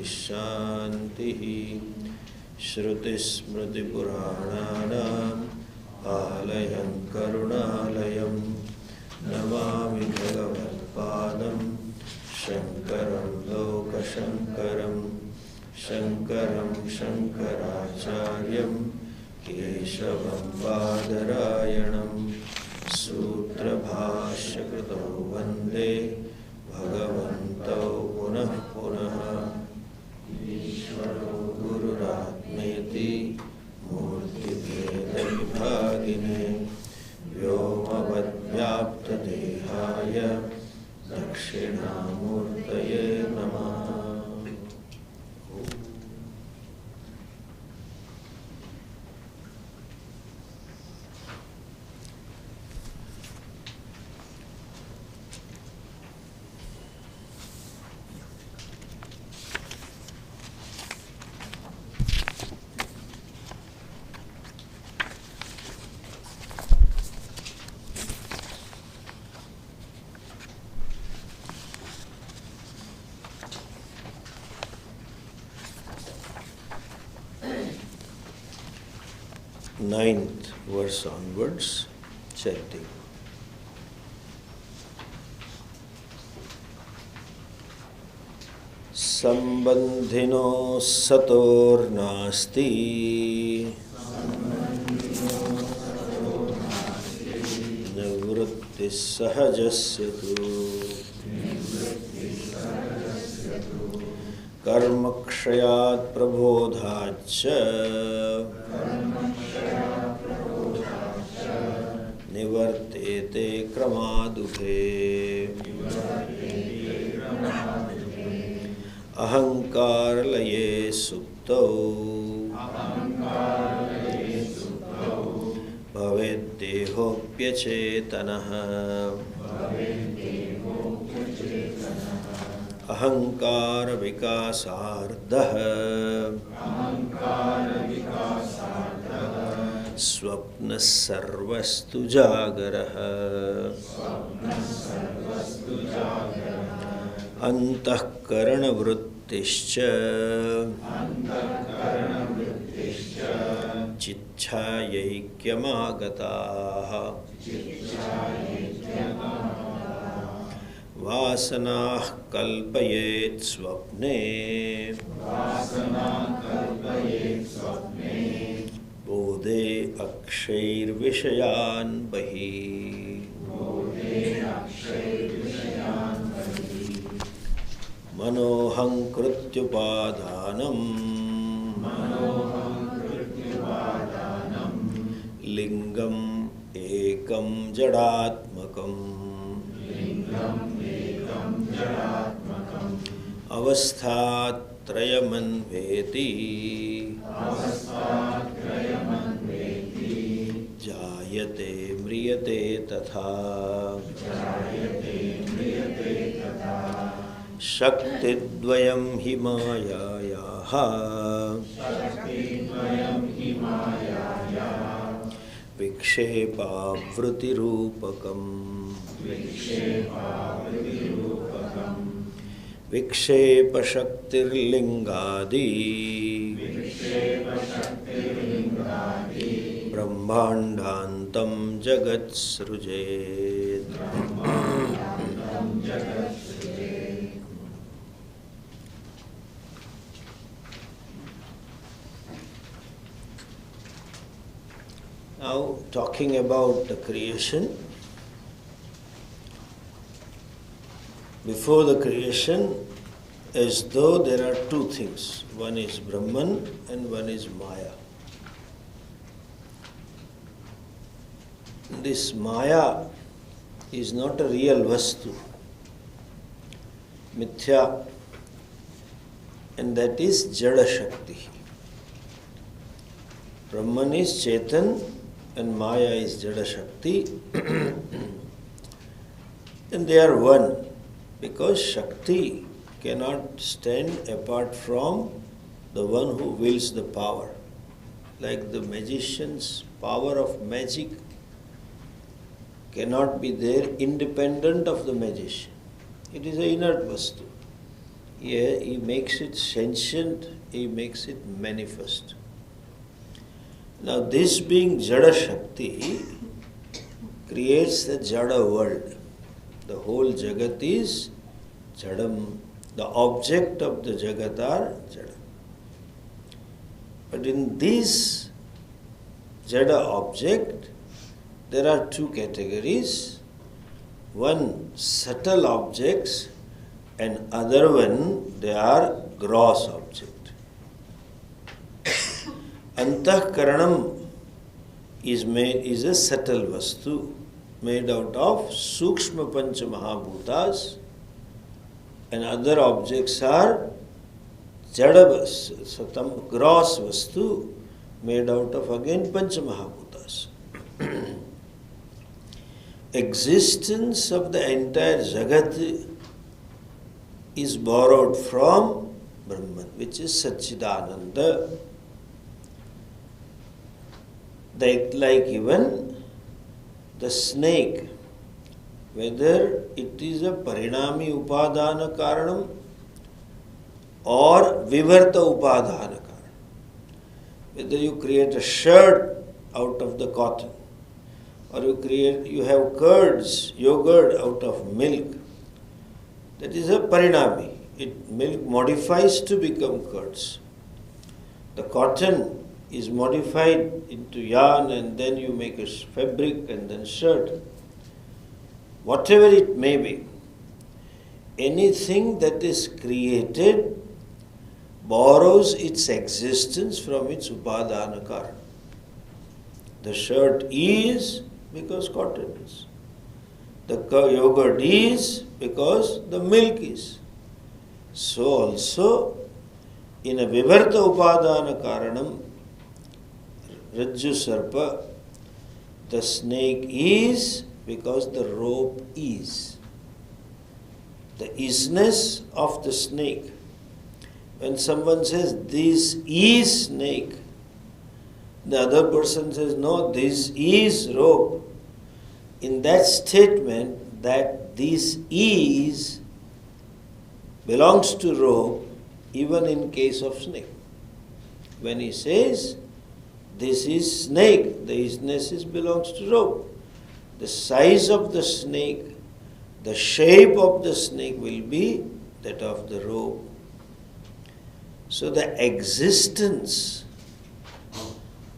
Shantihi. Shrutismrutipurananam Alayam Karunalayam Namami Bhagavatpadam Shankaram Lokashankaram Shankaram Shankaracharyam Keshavam Badarayanam Sutra Bhashya Krito Vande Bhagavantau Punah Punaha Ishvaro Gururatmeti Murti Bheda Vibhagine Vyomavad Vyapta Dehaya Dakshinamurtaye Namaha. Ninth verse onwards, chanting. Sambandhino sator nasti nivritti sahajasya tu karmakshayat prabodhacha nivartete kramadubhe ahankaralaye suptau bhavedehopyachetanaha ahankara vikasardaha swapna sarvastu jagaraha antahkarana vrittischa chichayaikyamagataha vasanah kalpayet swapne bodhe akshair vishayan bahi manoham krityupadhanam lingam ekam jadatmakam avasthatrayamanveti jayate mriyate tatha Shaktidvayam himayayaha Vikshepa vritirupakam Vikshepa shaktirlingadi Brahmandantam jagat srujet. Now, talking about the creation, before the creation, as though there are two things. One is Brahman and one is Maya. This Maya is not a real vastu, mithya, and that is Jada Shakti. Brahman is Chetan and Maya is Jada Shakti, and they are one, because Shakti cannot stand apart from the one who wields the power. Like the magician's power of magic cannot be there independent of the magician. It is an inert vastu. He makes it sentient, he makes it manifest. Now this being Jada Shakti creates the Jada world. The whole Jagat is Jadam. The object of the Jagat are Jada. But in this Jada object, there are two categories. One, subtle objects, and other one, they are gross object. Antahkaranam is a subtle vastu made out of Sukshma Pancha Mahabhutas, and other objects are Jada Satam, gross vastu made out of again Pancha Mahabhutas. Existence of the entire Jagat is borrowed from Brahman, which is Satchidananda. Like even the snake, whether it is a Parinami Upadana Karanam or Vivarta Upadana Karanam, whether you create a shirt out of the cotton, or you have curds, yogurt out of milk, that is a Parinami. Milk modifies to become curds. The cotton is modified into yarn, and then you make a fabric and then shirt. Whatever it may be, anything that is created borrows its existence from its upadana karana. The shirt is because cotton is. The yogurt is because the milk is. So also, in a vivarta upadana karanam, Rajju Sarpa, the snake is because the rope is. The isness of the snake. When someone says, this is snake, the other person says, no, this is rope. In that statement, that this is belongs to rope, even in case of snake. When he says, this is snake, the isness belongs to rope. The size of the snake, the shape of the snake will be that of the rope. So the existence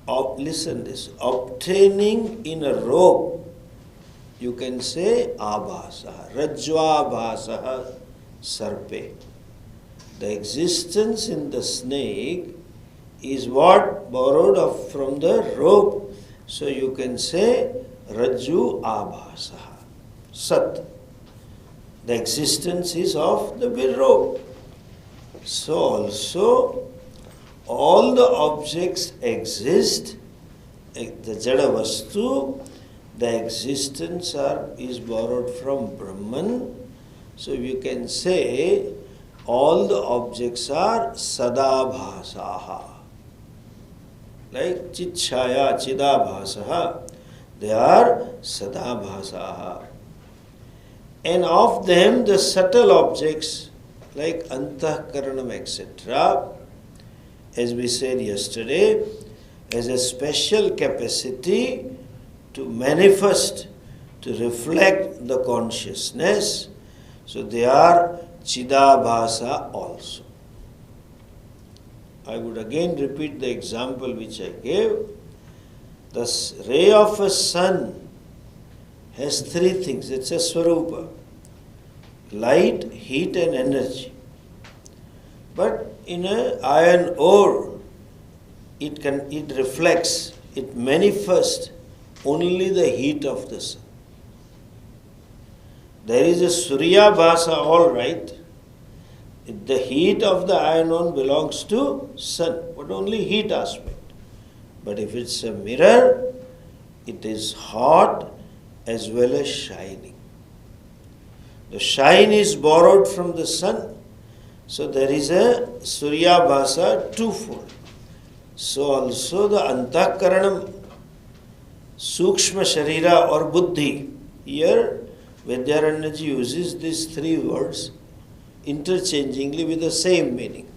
of, listen this, obtaining in a rope, you can say abhasa, rajvabhasa sarpe. The existence in the snake is what borrowed from the rope. So you can say Rajju Abhasa, Sat. The existence is of the rope. So also all the objects exist, the Jada Vastu, the existence is borrowed from Brahman. So you can say all the objects are Sadabhasaha. Like Chitchaya, Chidabhasaha, they are Sadabhasaha. And of them, the subtle objects like Antahkaranam, etc., as we said yesterday, has a special capacity to manifest, to reflect the consciousness. So they are Chidabhasa also. I would again repeat the example which I gave. The ray of a sun has three things. It's a Swarupa. Light, heat and energy. But in an iron ore, it reflects, it manifests only the heat of the sun. There is a Surya Bhasa, all right. The heat of the iron ore belongs to sun, but only heat aspect. But if it's a mirror, it is hot as well as shining. The shine is borrowed from the sun. So there is a Surya Bhasa twofold. So also the Antahkaranam, Sukshma Sharira or Buddhi. Here Vidyaranyaji uses these three words. interchangingly with the same meaning.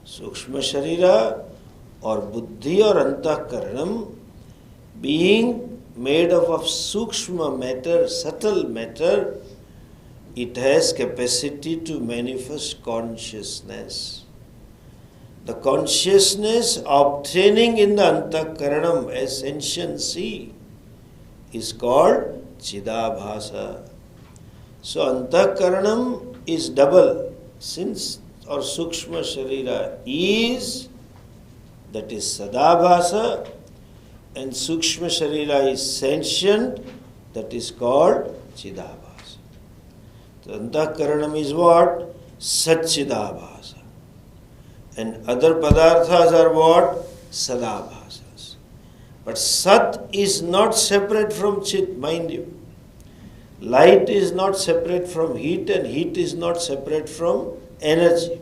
Sukshma Sharira or Buddhi or Antahkaranam, being made up of Sukshma matter, subtle matter, it has capacity to manifest consciousness. The consciousness obtaining in the Antahkaranam as sentiency is called Chidabhasa. So Antahkaranam is double, since or Sukshma Sharira is, that is Sadabhasa, and Sukshma Sharira is sentient, that is called Chidabhasa. So Antahkaranam is what? Satchidabhasa. And other padarthas are what? Sadabhasas. But Sat is not separate from Chit, mind you. Light is not separate from heat, and heat is not separate from energy.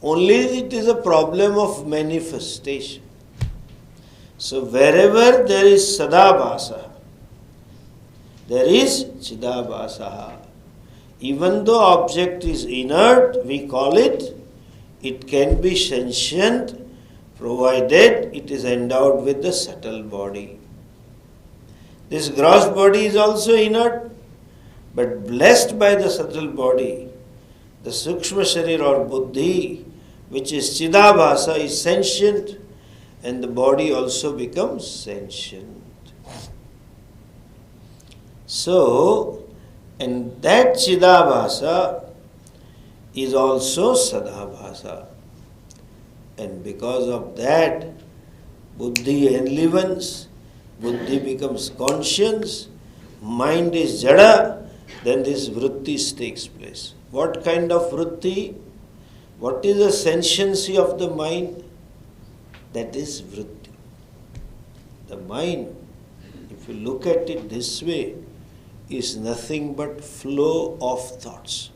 Only it is a problem of manifestation. So wherever there is Sadabhasa, there is Chidabhasa. Even though object is inert, we call it, it can be sentient provided it is endowed with the subtle body. This gross body is also inert, but blessed by the subtle body, the Sukshma Sharir or Buddhi, which is Chidabhasa, is sentient, and the body also becomes sentient. So, and that Chidabhasa is also Sadabhasa. And because of that, Buddhi enlivens, Buddhi becomes conscience, mind is Jada, then this Vrittis takes place. What kind of Vritti? What is the sentiency of the mind? That is Vritti. The mind, if you look at it this way, is nothing but flow of thoughts.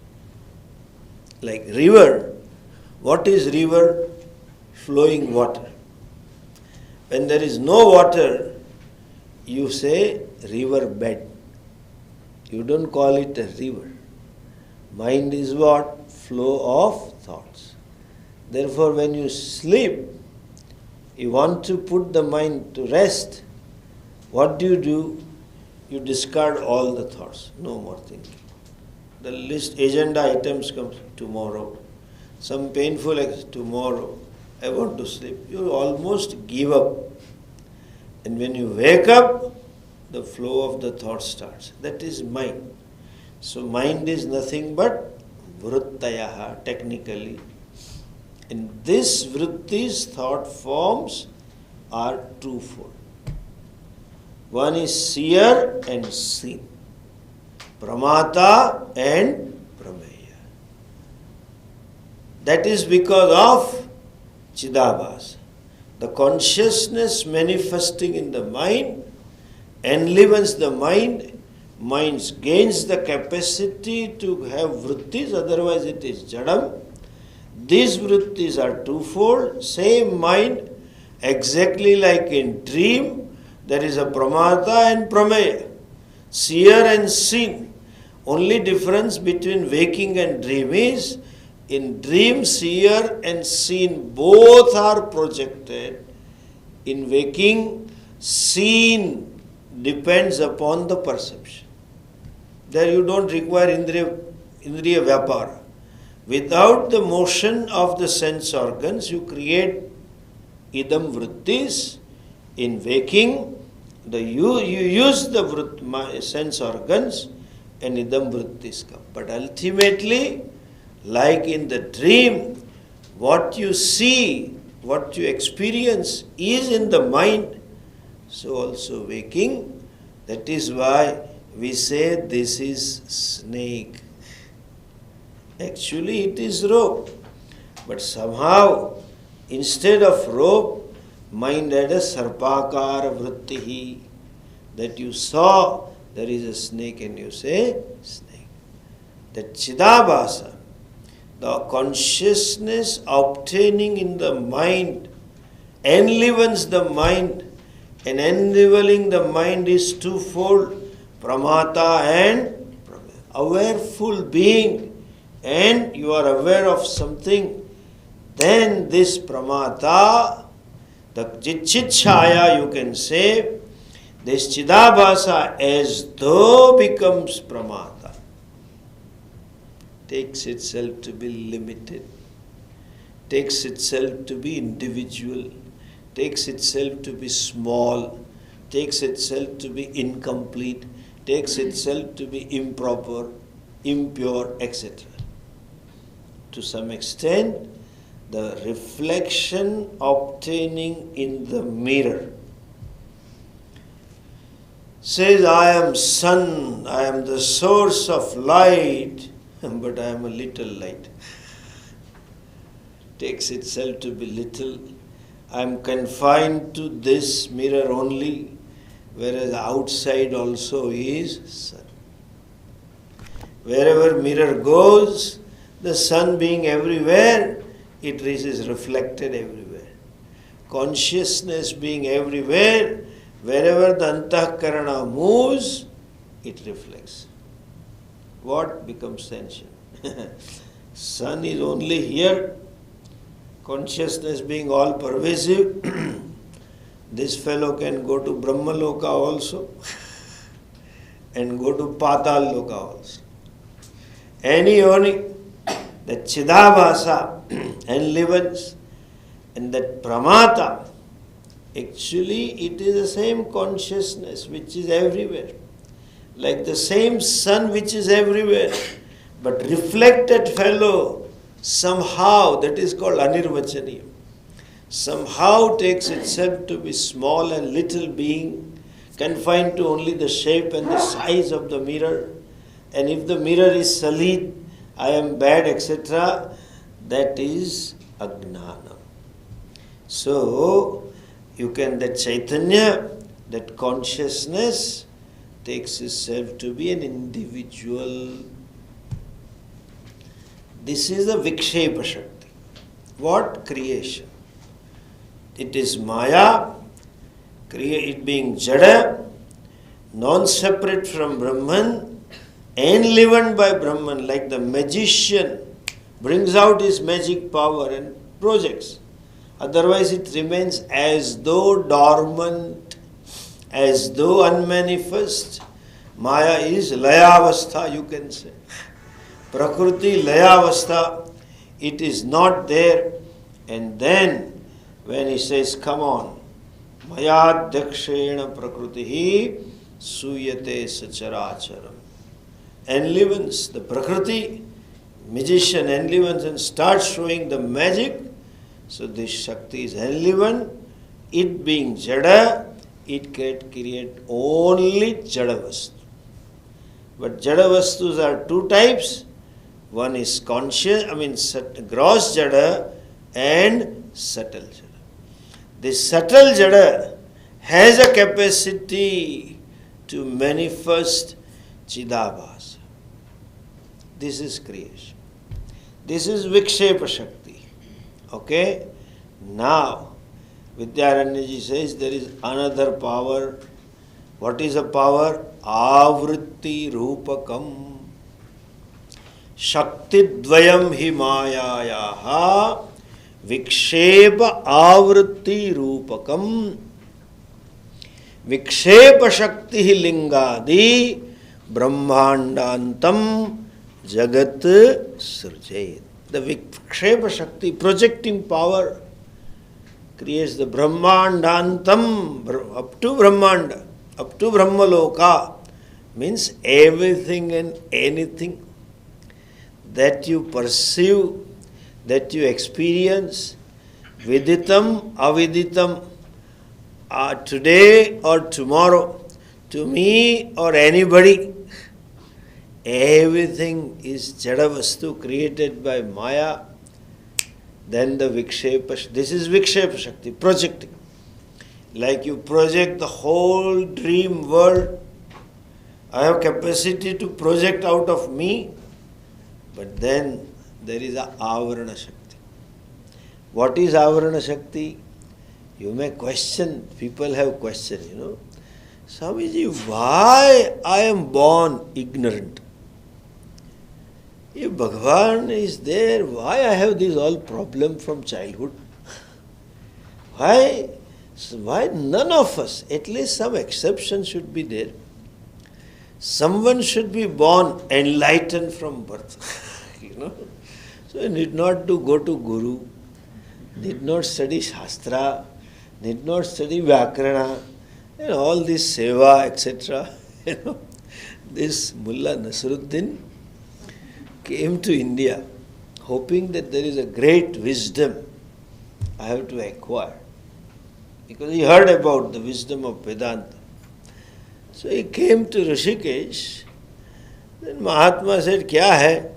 Like river. What is river? Flowing water. When there is no water, you say river bed. You don't call it a river. Mind is what? Flow of thoughts. Therefore, when you sleep, you want to put the mind to rest. What do? You discard all the thoughts. No more thinking. The list agenda items comes tomorrow. Some painful tomorrow. I want to sleep. You almost give up. And when you wake up, the flow of the thought starts. That is mind. So mind is nothing but vrittayaha, technically. And this vrittis, thought forms, are twofold. One is seer and seen. Pramata and prameya. That is because of Chidabhasa. The consciousness manifesting in the mind enlivens the mind, mind gains the capacity to have vrittis, otherwise it is jadam. These vrittis are twofold, same mind, exactly like in dream, there is a pramata and prameya, seer and seen. Only difference between waking and dream is, in dream, seer and seen both are projected. In waking, seen depends upon the perception. There you don't require indriya vyapara. Without the motion of the sense organs, you create idam vrittis. In waking, you use the sense organs and idam vrittis come. But ultimately, like in the dream, what you see, what you experience is in the mind. So also waking, that is why we say this is snake. Actually it is rope. But somehow, instead of rope, mind had a sarpakara vrittihi. That you saw there is a snake and you say snake. That Chidabhasa, the consciousness obtaining in the mind, enlivens the mind, and enlivening the mind is twofold, pramata and prameya. Awareful being and you are aware of something, then this pramata, the chit-chaya you can say, this chidabhasa as though becomes pramata, takes itself to be limited, takes itself to be individual, takes itself to be small, takes itself to be incomplete, takes itself to be improper, impure, etc. To some extent, the reflection obtaining in the mirror says, I am sun, I am the source of light, but I am a little light. Takes itself to be little. I am confined to this mirror only, whereas outside also is sun. Wherever mirror goes, the sun being everywhere, it is reflected everywhere. Consciousness being everywhere, wherever the antahkarana moves, it reflects. What becomes tension? Sun is only here, consciousness being all pervasive. This fellow can go to Brahmaloka also and go to Patal Loka also. Any the Chidabhasa enlivens, and that Pramata, actually it is the same consciousness which is everywhere. Like the same sun which is everywhere, but reflected fellow somehow, that is called anirvachaniyam, somehow takes itself to be small and little being, confined to only the shape and the size of the mirror. And if the mirror is salid, I am bad, etc., that is ajnana. So, you can, that Chaitanya, that consciousness, takes itself to be an individual. This is the Vikshepa Shakti. What? Creation. It is Maya, it being Jada, non-separate from Brahman, enlivened by Brahman, like the magician brings out his magic power and projects. Otherwise it remains as though dormant, as though unmanifest. Maya is layavastha, you can say. Prakriti layavastha, it is not there. And then when he says, come on, maya dakshena prakritihi suyate sacharacharam, enlivens the Prakriti, magician enlivens and starts showing the magic. So this Shakti is enlivened, it being Jada, it can create only Jadavastu. But Jadavastus are two types. One is conscious, gross Jada and subtle Jada. This subtle Jada has a capacity to manifest Chidabhasa. This is creation. This is Vikshepa Shakti. Okay? Now, Vidyaranyaji says there is another power. What is a power? Avritti Rupakam. Shakti Dvayam Himayayaha Vikshepa Avritti Rupakam. Vikshepa Shakti Lingadi Brahmandantam Jagat Sirjayet. The Vikshepa Shakti, projecting power, creates the Brahmandantam, up to Brahmanda, up to Brahmaloka, means everything and anything that you perceive, that you experience, viditam, aviditam, today or tomorrow, to me or anybody, everything is Jadavastu created by Maya. Then the Vikshepa, this is Vikshepa Shakti, projecting. Like you project the whole dream world. I have capacity to project out of me, but then there is a Avarana Shakti. What is Avarana Shakti? You may question, people have questioned, Swamiji, why I am born ignorant? If Bhagavan is there, why I have this all problem from childhood? Why none of us, at least some exception should be there. Someone should be born enlightened from birth. So you need not to go to Guru, need not study Shastra, need not study Vyakarana, and all this Seva, etc. This Mullah Nasruddin came to India hoping that there is a great wisdom I have to acquire. Because he heard about the wisdom of Vedanta. So he came to Rishikesh. Then Mahatma said, "Kya hai?"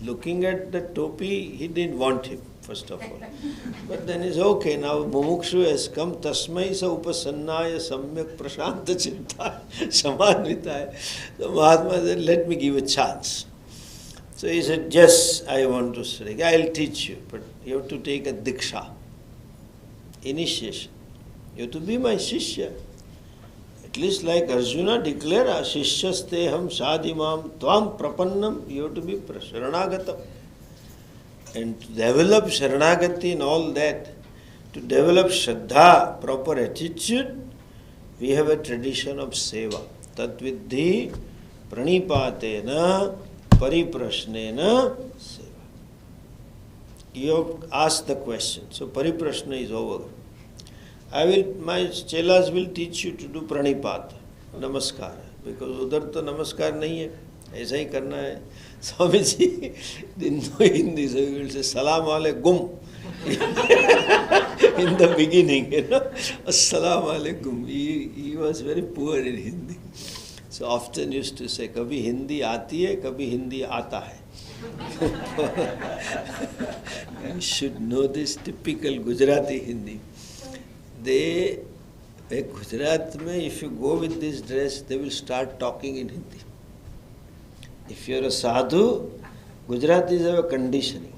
Looking at the topi, he didn't want him, first of all. But then he said, "Okay, now Mumukshu has come, tasmai sa upasannaya samyak prashanta chinta samanvitaya." So Mahatma said, "Let me give a chance." So he said, "Yes, I want to study. I'll teach you, but you have to take a diksha, initiation. You have to be my shishya. At least like Arjuna declared, Shishyasteham sadimam tvam prapannam, you have to be sharanagatam." And to develop sharanagati and all that, to develop shraddha, proper attitude, we have a tradition of seva. Tatvidhi pranipatena pariprashnena seva. You have asked the question. So pariprashna is over. My chelas will teach you to do pranipat, namaskar. Because udhar to namaskar nahi hai. ऐसा ही करना है. Swami ji didn't know Hindi, so he will say salam alaikum in the beginning, Assalamu alaikum. He was very poor in Hindi. So often used to say, kabhi Hindi aati hai, kabhi Hindi aata hai. You should know this typical Gujarati Hindi. Gujarat mein, if you go with this dress, they will start talking in Hindi. If you are a sadhu, Gujaratis have a conditioning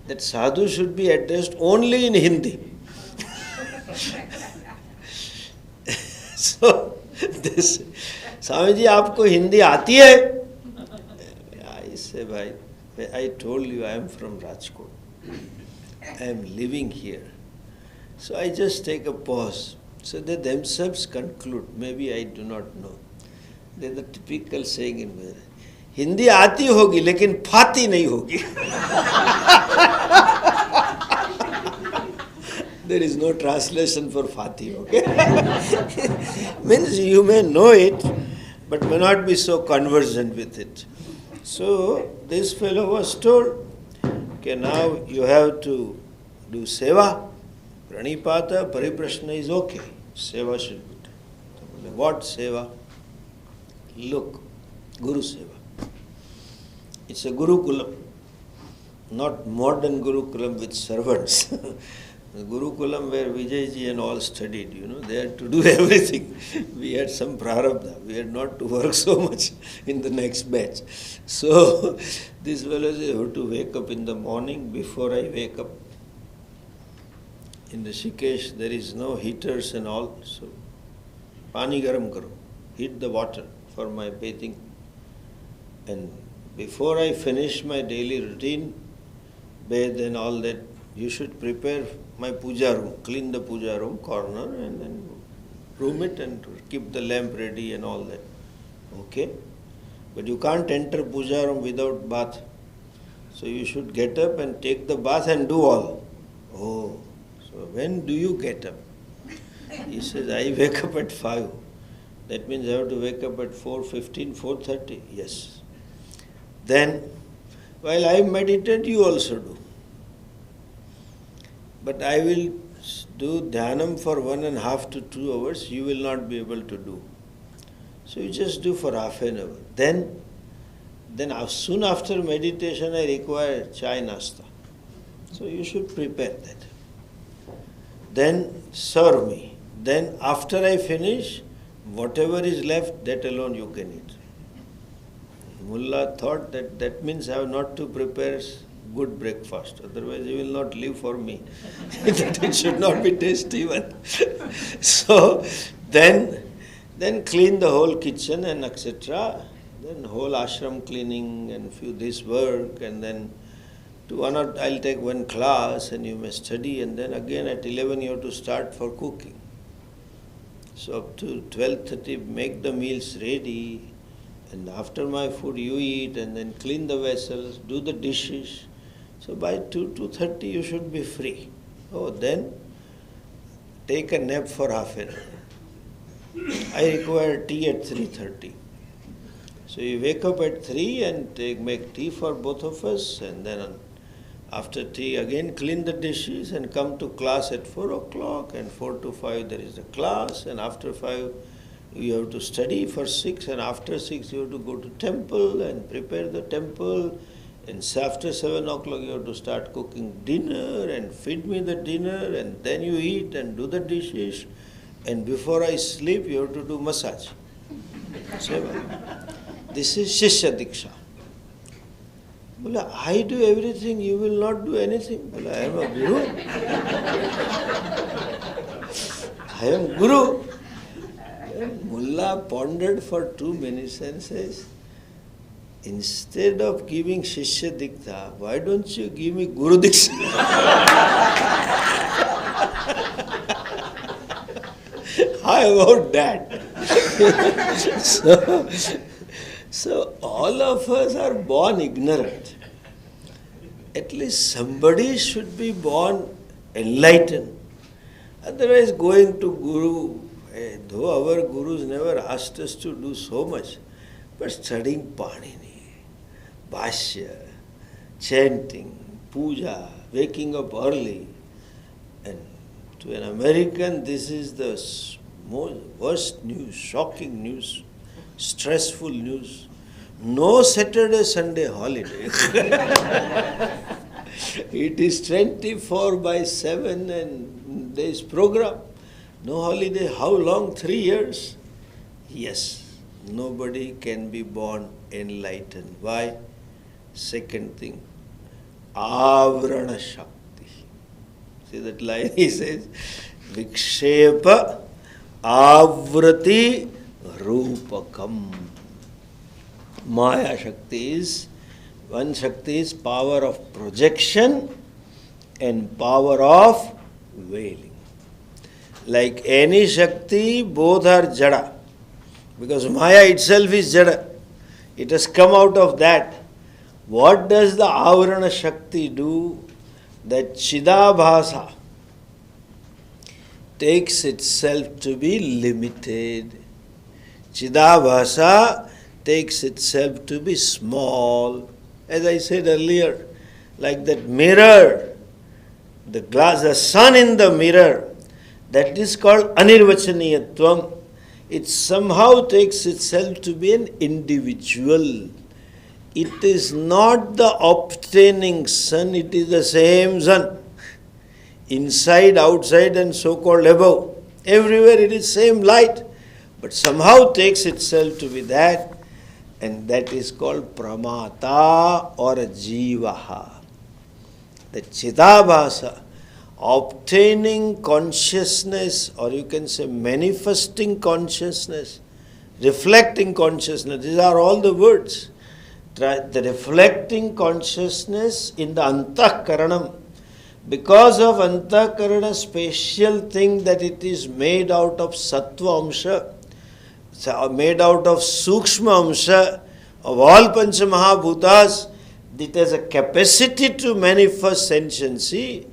that sadhu should be addressed only in Hindi. So, this, Swamiji, aapko Hindi aati hai? I say, bhai, I told you I am from Rajkot. I am living here. So I just take a pause. So they themselves conclude, maybe I do not know. They are the typical saying in Gujarat. Hindi आती होगी लेकिन फाती नहीं होगी. There is no translation for fati, okay? Means you may know it, but may not be so conversant with it. So this fellow was told, okay, now you have to do seva, pranipata, pariprashna is okay. Seva should be done. What seva? Look, Guru seva. It's a Gurukulam, not modern Gurukulam with servants. The Gurukulam where Vijayji and all studied, they had to do everything. We had some prarabdha. We had not to work so much in the next batch. So this fellow said, "You have to wake up in the morning before I wake up." In Rishikesh, there is no heaters and all. So, pani garam karo. Heat the water for my bathing. And before I finish my daily routine, bathe and all that, you should prepare my puja room, clean the puja room corner and then room it and keep the lamp ready and all that. Okay? But you can't enter puja room without bath. So you should get up and take the bath and do all. Oh, so when do you get up? He says, I wake up at 5. That means I have to wake up at 4:15, 4:30. Yes. Then, while I meditate, you also do. But I will do dhyanam for 1.5 to 2 hours, you will not be able to do. So you just do for half an hour. Then soon after meditation, I require chai nasta. So you should prepare that. Then serve me. Then after I finish, whatever is left, that alone you can eat. Mullah thought that means I have not to prepare good breakfast. Otherwise, he will not live for me. That it should not be tasty one. So then clean the whole kitchen and etc. then whole ashram cleaning and few this work, and then I'll take one class and you may study, and then again at 11 you have to start for cooking. So up to 12:30 make the meals ready, and after my food you eat, and then clean the vessels, do the dishes. So by 2:30 you should be free. Oh, then take a nap for half an hour. I require tea at 3:30. So you wake up at 3 and make tea for both of us, and then after tea again clean the dishes and come to class at 4 o'clock, and 4 to 5 there is a class, and after 5 you have to study for 6, and after 6 you have to go to temple and prepare the temple, and after 7 o'clock you have to start cooking dinner and feed me the dinner, and then you eat and do the dishes, and before I sleep you have to do massage. This is Shishya Diksha. Bola, I do everything, you will not do anything. Bola, I am a guru. I am guru. Mullah pondered for 2 minutes and says, instead of giving Shishya Diksha, why don't you give me Guru Diksha? How about that? So all of us are born ignorant. At least somebody should be born enlightened. Otherwise going to Guru, though our Gurus never asked us to do so much, but studying Panini, Bhashya, chanting, puja, waking up early, and to an American this is the worst news, shocking news, stressful news. No Saturday, Sunday holiday. It is 24/7 and there is program. No holiday. How long? 3 years? Yes. Nobody can be born enlightened. Why? Second thing, Avrana Shakti. See that line he says, Vikshepa Avrati Rupakam. Maya Shakti is, one Shakti is power of projection and power of veiling. Like any Shakti, both are Jada. Because Maya itself is Jada. It has come out of that. What does the Avrana Shakti do? That Chidabhasa takes itself to be limited. Chidabhasa takes itself to be small. As I said earlier, like that mirror, the glass, the sun in the mirror, that is called Anirvachaniyatvam. It somehow takes itself to be an individual. It is not the obtaining sun, it is the same sun. Inside, outside and so-called above. Everywhere it is same light. But somehow takes itself to be that. And that is called Pramata or Jivaha. The Chidabhasa, obtaining consciousness, or you can say manifesting consciousness, reflecting consciousness, these are all the words. The reflecting consciousness in the Antahkaranam. Because of Antahkarana special thing that it is made out of Sattva Amsha, made out of Sukshma Amsha, of all Pancha Mahabhutas, it has a capacity to manifest sentiency.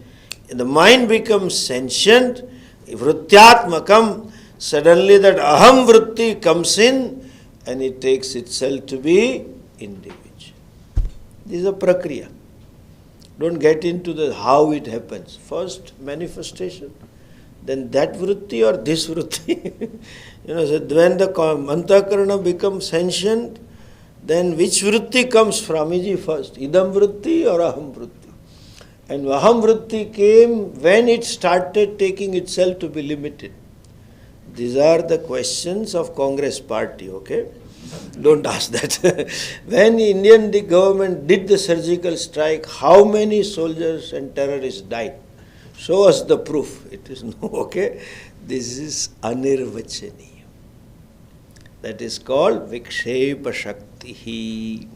The mind becomes sentient, Vrittyatmakam, suddenly that Aham Vritti comes in and it takes itself to be individual. This is a prakriya. Don't get into the how it happens. First manifestation, then that vritti or this vritti. So when the Antahkarana becomes sentient, then which vritti comes from? Is first? Idam vritti or aham vritti? And aham vritti came when it started taking itself to be limited. These are the questions of Congress party, okay? Don't ask that. When Indian government did the surgical strike, how many soldiers and terrorists died? Show us the proof. It is no, okay? This is anirvachaniya. That is called Vikshepa Shakti.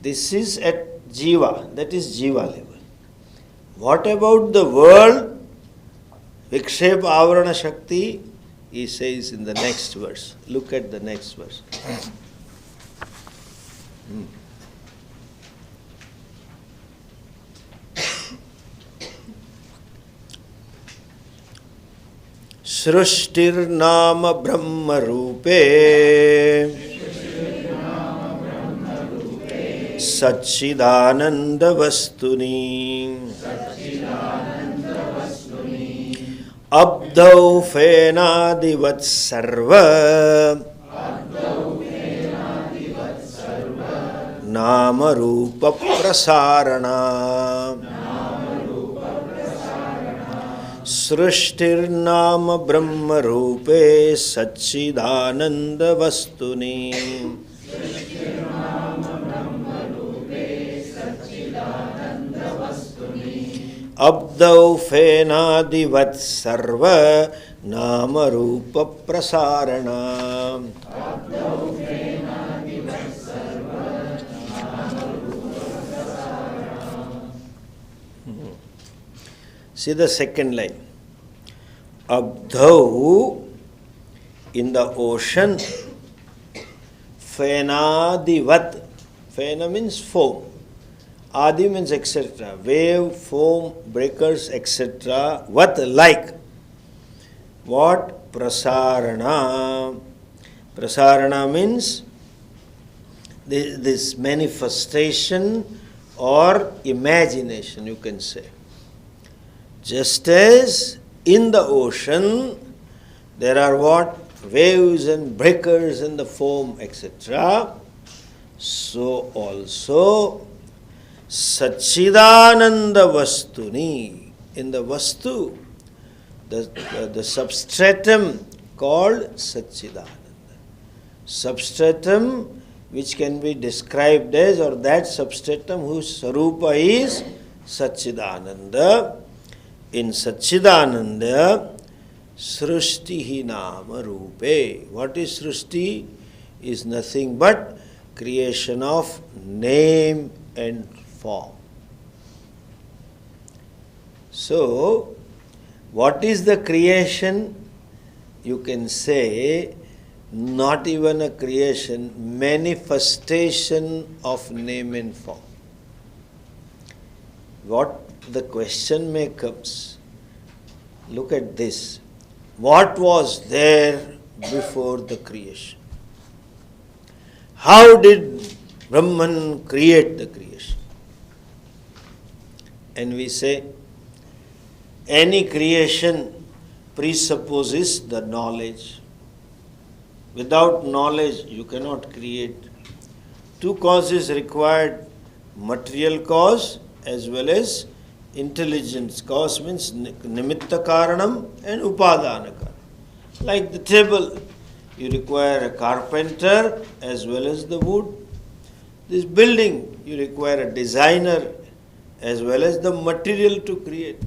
This is at Jiva, that is Jiva level. What about the world? Vikshepa Avarana Shakti, he says in the next verse. Look at the next verse. सृष्टिर्नाम ब्रह्म रूपे सच्चिदानंद वस्तुनि अब्धौ फेनादिवत् सर्व नाम रूप प्रसारणा सृष्टिर्नाम ब्रह्म रूपे सच्चिदानंद वस्तुनि अब्धौ फेनादिवत् सर्व नाम रूप प्रसारणा. See the second line. Abdhau, in the ocean, Fenadivat. Fena means foam. Adi means etc. Wave, foam, breakers, etc. What like? What? Prasarana. Prasarana means this manifestation or imagination, you can say. Just as in the ocean there are what? Waves and breakers and the foam, etc. So also Satchidananda Vastuni, in the Vastu, the substratum called Satchidananda. Substratum which can be described as, or that substratum whose Sarupa is Satchidananda. In Satchidananda, Srushti Nama Rupe. What is Srushti? Is nothing but creation of name and form. So, what is the creation? You can say, not even a creation, manifestation of name and form. What the question may comes, look at this. What was there before the creation? How did Brahman create the creation? And we say, any creation presupposes the knowledge. Without knowledge, you cannot create. Two causes required, material cause as well as intelligence. Cause means nimitta karanam and upadana karanam. Like the table, you require a carpenter as well as the wood. This building, you require a designer as well as the material to create.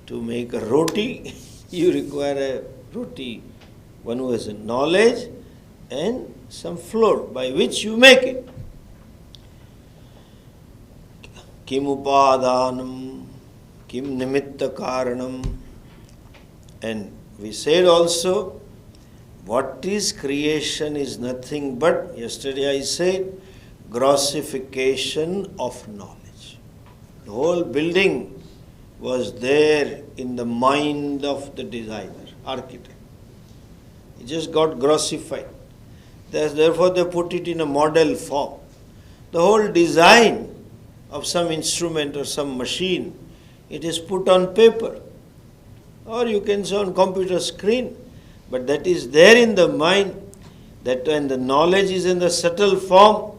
To make a roti, you require a roti, one who has a knowledge and some flour by which you make it. Kim upadanam, kim nimitta karanam. And we said also, what is creation is nothing but, yesterday I said, grossification of knowledge. The whole building was there in the mind of the designer, architect. It just got grossified. Therefore they put it in a model form. The whole design of some instrument or some machine, it is put on paper. Or you can say on computer screen. But that is there in the mind, that when the knowledge is in the subtle form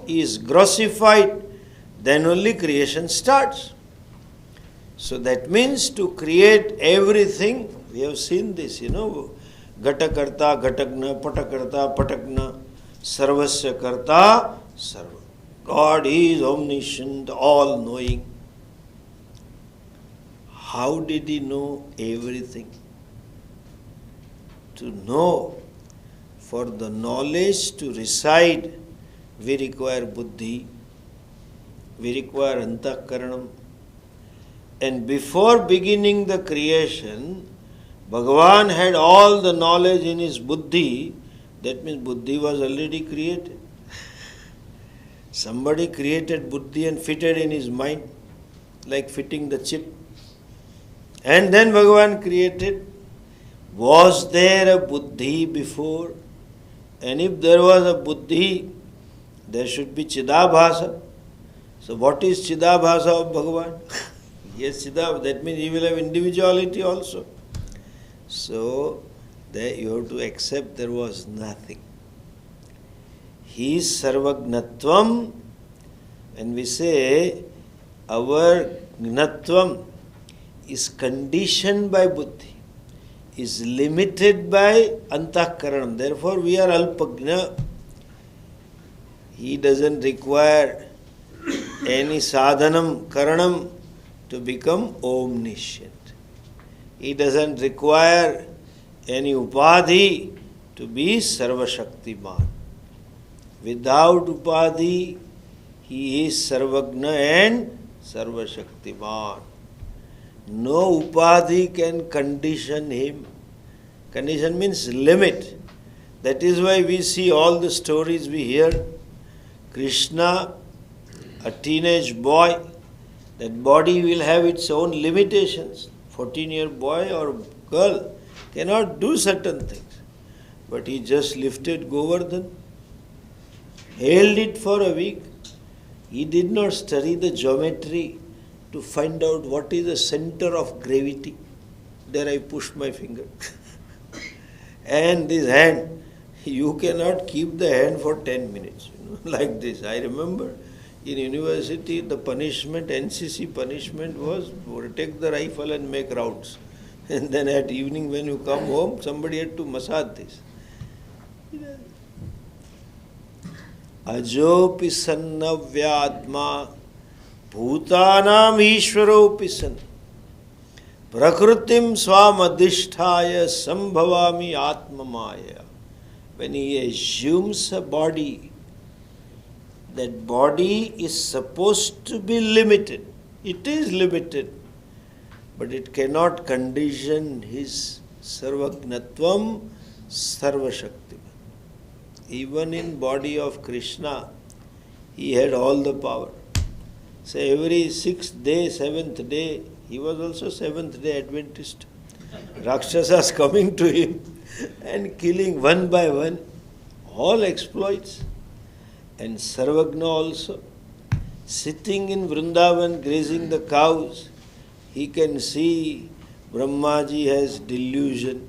is grossified, then only creation starts. So that means to create everything, we have seen this, Ghatakarta, Ghatakna, Patakarta, Patakna, Sarvasya Karta, Sarva. God is omniscient, all-knowing. How did he know everything? to know, for the knowledge to reside, we require buddhi, we require antakaranam. And before beginning the creation, Bhagavan had all the knowledge in his buddhi. That means buddhi was already created. Somebody created buddhi and fitted in his mind, like fitting the chip. And then Bhagavan created. Was there a buddhi before? And if there was a buddhi, there should be Chidabhasa. So what is Chidabhasa of Bhagavan? Yes, Chidabhasa, that means he will have individuality also. So there you have to accept there was nothing. His sarvagnatvam, and we say our gnatvam is conditioned by buddhi, is limited by antakaranam. Therefore we are alpagna. He doesn't require any sadhanam, karanam to become omniscient. He doesn't require any upadhi to be sarvashaktiman. Without upadhi, he is sarvagna and sarvashaktiman. No upadhi can condition him. Condition means limit. That is why we see all the stories we hear. Krishna, a teenage boy, that body will have its own limitations. 14-year boy or girl cannot do certain things. But he just lifted Govardhan, held it for a week. He did not study the geometry to find out what is the center of gravity. There I pushed my finger. And this hand, you cannot keep the hand for 10 minutes, like this. I remember in university, the punishment, NCC punishment was take the rifle and make rounds. And then at evening when you come home, somebody had to massage this. Ajopi sannavyatma bhutanam ishwaropi san prakrutim swamadhisthaya sambhavami atmamaya. When he assumes a body, that body is supposed to be limited. It is limited, but it cannot condition his sarvagnatvam, sarvashakti. Even in body of Krishna, he had all the power. So every 6th day, 7th day, he was also 7th day Adventist. Rakshasas coming to him and killing one by one, all exploits. And Sarvagna also, sitting in Vrindavan grazing the cows, he can see Brahmaji has delusion.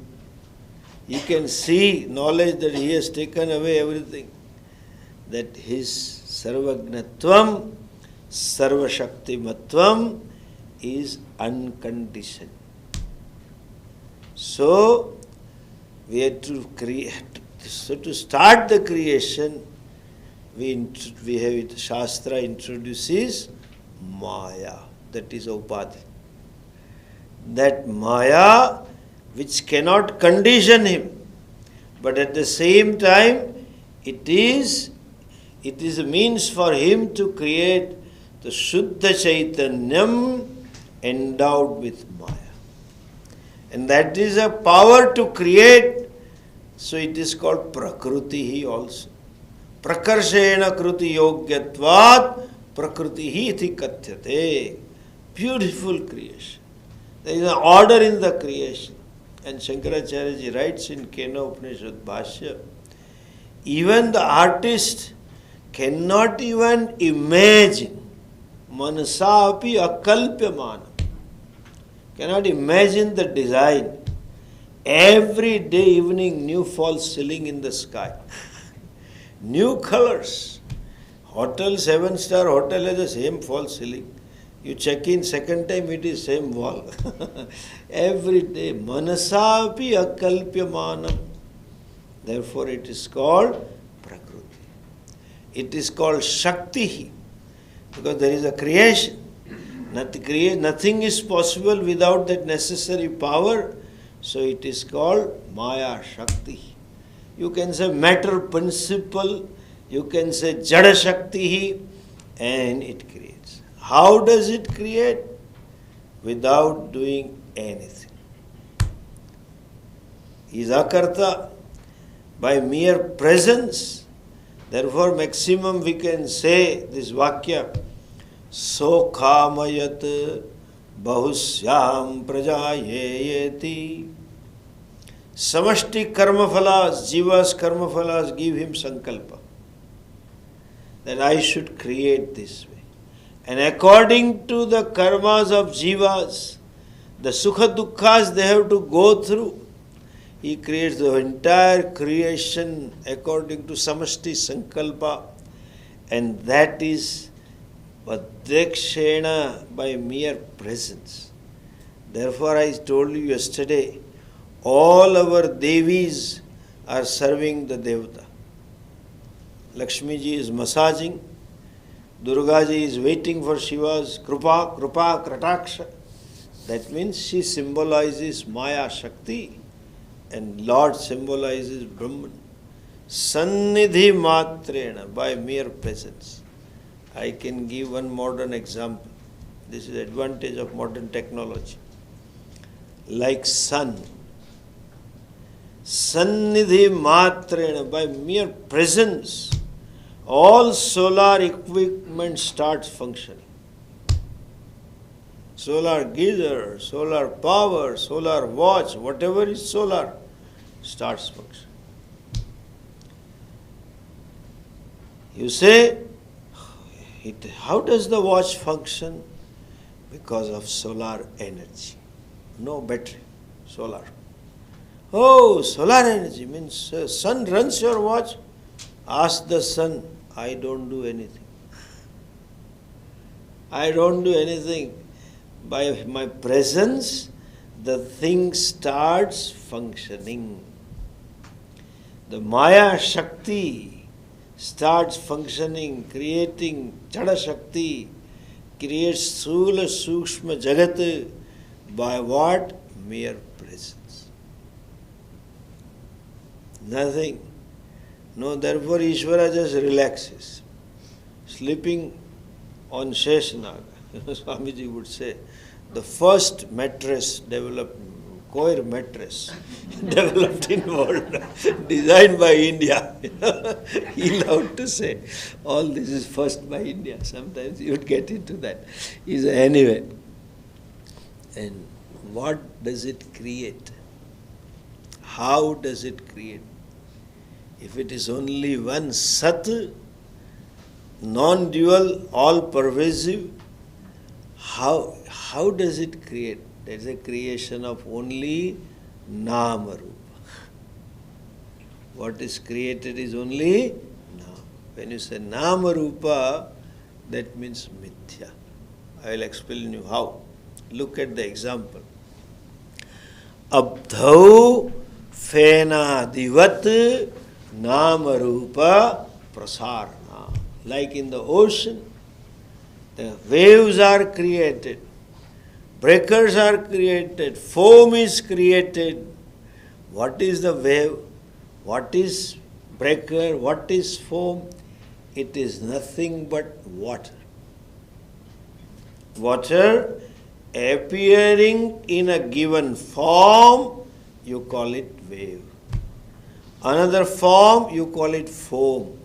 He can see knowledge that he has taken away everything. That his Sarvagnatvam, Sarvashaktimatvam is unconditioned. So, we have to create. So to start the creation, we have it, Shastra introduces Maya, that is Upadhi. That Maya which cannot condition him, but at the same time it is a means for him to create the Shuddha Chaitanyam endowed with Maya. And that is a power to create, so it is called Prakrutihi also. Prakarshena kruti yogyatvat prakrutihi iti kathyate. Beautiful creation. There is an order in the creation. And Shankaracharya ji writes in Kena Upanishad Bhashya, even the artist cannot even imagine, manasa api akalpyamana, cannot imagine the design. Every day evening new false ceiling in the sky. New colors. Hotel, 7-star hotel has the same false ceiling. You check in second time, it is same wall. Every day. Manasapi akalpyamanam. Therefore it is called Prakriti. It is called Shaktihi. Because there is a creation. Nothing is possible without that necessary power. So it is called Maya Shakti. You can say matter principle, you can say Jada Shakti, and it creates. How does it create? Without doing anything. Is akarta by mere presence. Therefore, maximum we can say this vakya, so khamayat bahusyam prajayeti. Samashti karmaphalas, jivas karmaphalas give him sankalpa that I should create this way. And according to the karmas of jivas, the sukha dukkhas they have to go through, he creates the entire creation according to samashti sankalpa, and that is Adhyakshena by mere presence. Therefore, I told you yesterday, all our Devis are serving the Devata. Lakshmi ji is massaging, Durga ji is waiting for Shiva's Krupa, Krataksha. That means she symbolizes Maya Shakti and Lord symbolizes Brahman. Sannidhi matrena, by mere presence. I can give one modern example. This is the advantage of modern technology. Like sun. Sannidhi matrena, by mere presence, all solar equipment starts functioning. Solar geyser, solar power, solar watch, whatever is solar, starts functioning. You say, how does the watch function? Because of solar energy. No battery, solar. Oh, solar energy means sun runs your watch. Ask the sun. I don't do anything. I don't do anything. By my presence, the thing starts functioning. The Maya Shakti starts functioning, creating Jada Shakti, creates Sthula Sukshma Jagat by what? Mere presence. Nothing. No, therefore Ishvara just relaxes. Sleeping on Sheshnaga. Swamiji would say, the first mattress developed, coir mattress developed in world, designed by India. He loved to say, all this is first by India. Sometimes you would get into that. He said, anyway. And what does it create? How does it create? If it is only one Sat, non-dual, all-pervasive, how does it create? There is a creation of only Nama Rupa. What is created is only Nama. When you say Nama Rupa, that means Mithya. I will explain you how. Look at the example. Abdhau Fena Divat Nama Rupa Prasarna. Like in the ocean, the waves are created, breakers are created, foam is created. What is the wave? What is breaker? What is foam? It is nothing but water. Water appearing in a given form, you call it wave. Another form, you call it foam.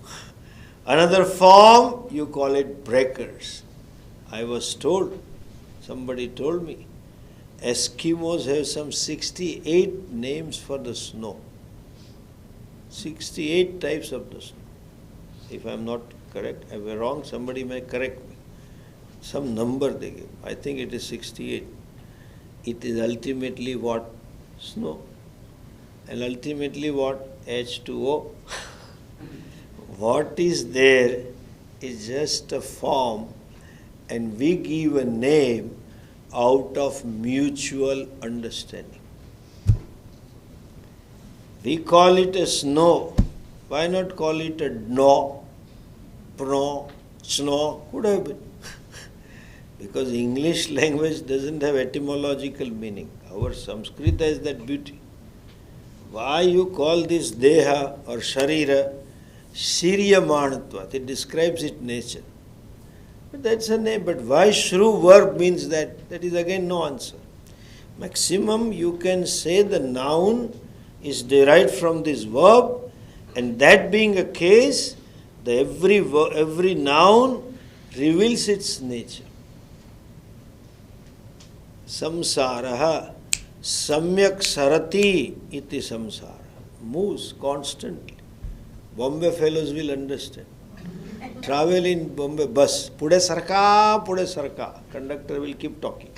Another form, you call it breakers. I was told, somebody told me, Eskimos have some 68 names for the snow. 68 types of the snow. If I am not correct, if I am wrong, somebody may correct me. Some number they give. I think it is 68. It is ultimately what? Snow. And ultimately what? H2O. What is there is just a form, and we give a name out of mutual understanding. We call it a snow. Why not call it a dno, pro, snow? Could have been. Because English language doesn't have etymological meaning. Our Sanskrit has that beauty. Why you call this Deha or Sharira Shiryamanatvat? It describes its nature. But that's a name. But why Shru verb means that? That is again no answer. Maximum you can say the noun is derived from this verb, and that being a case, every noun reveals its nature. Samsaraha samyak sarati iti samsara. Moves constantly. Bombay fellows will understand. Travel in Bombay bus. Pude sarka, pude sarka. Conductor will keep talking.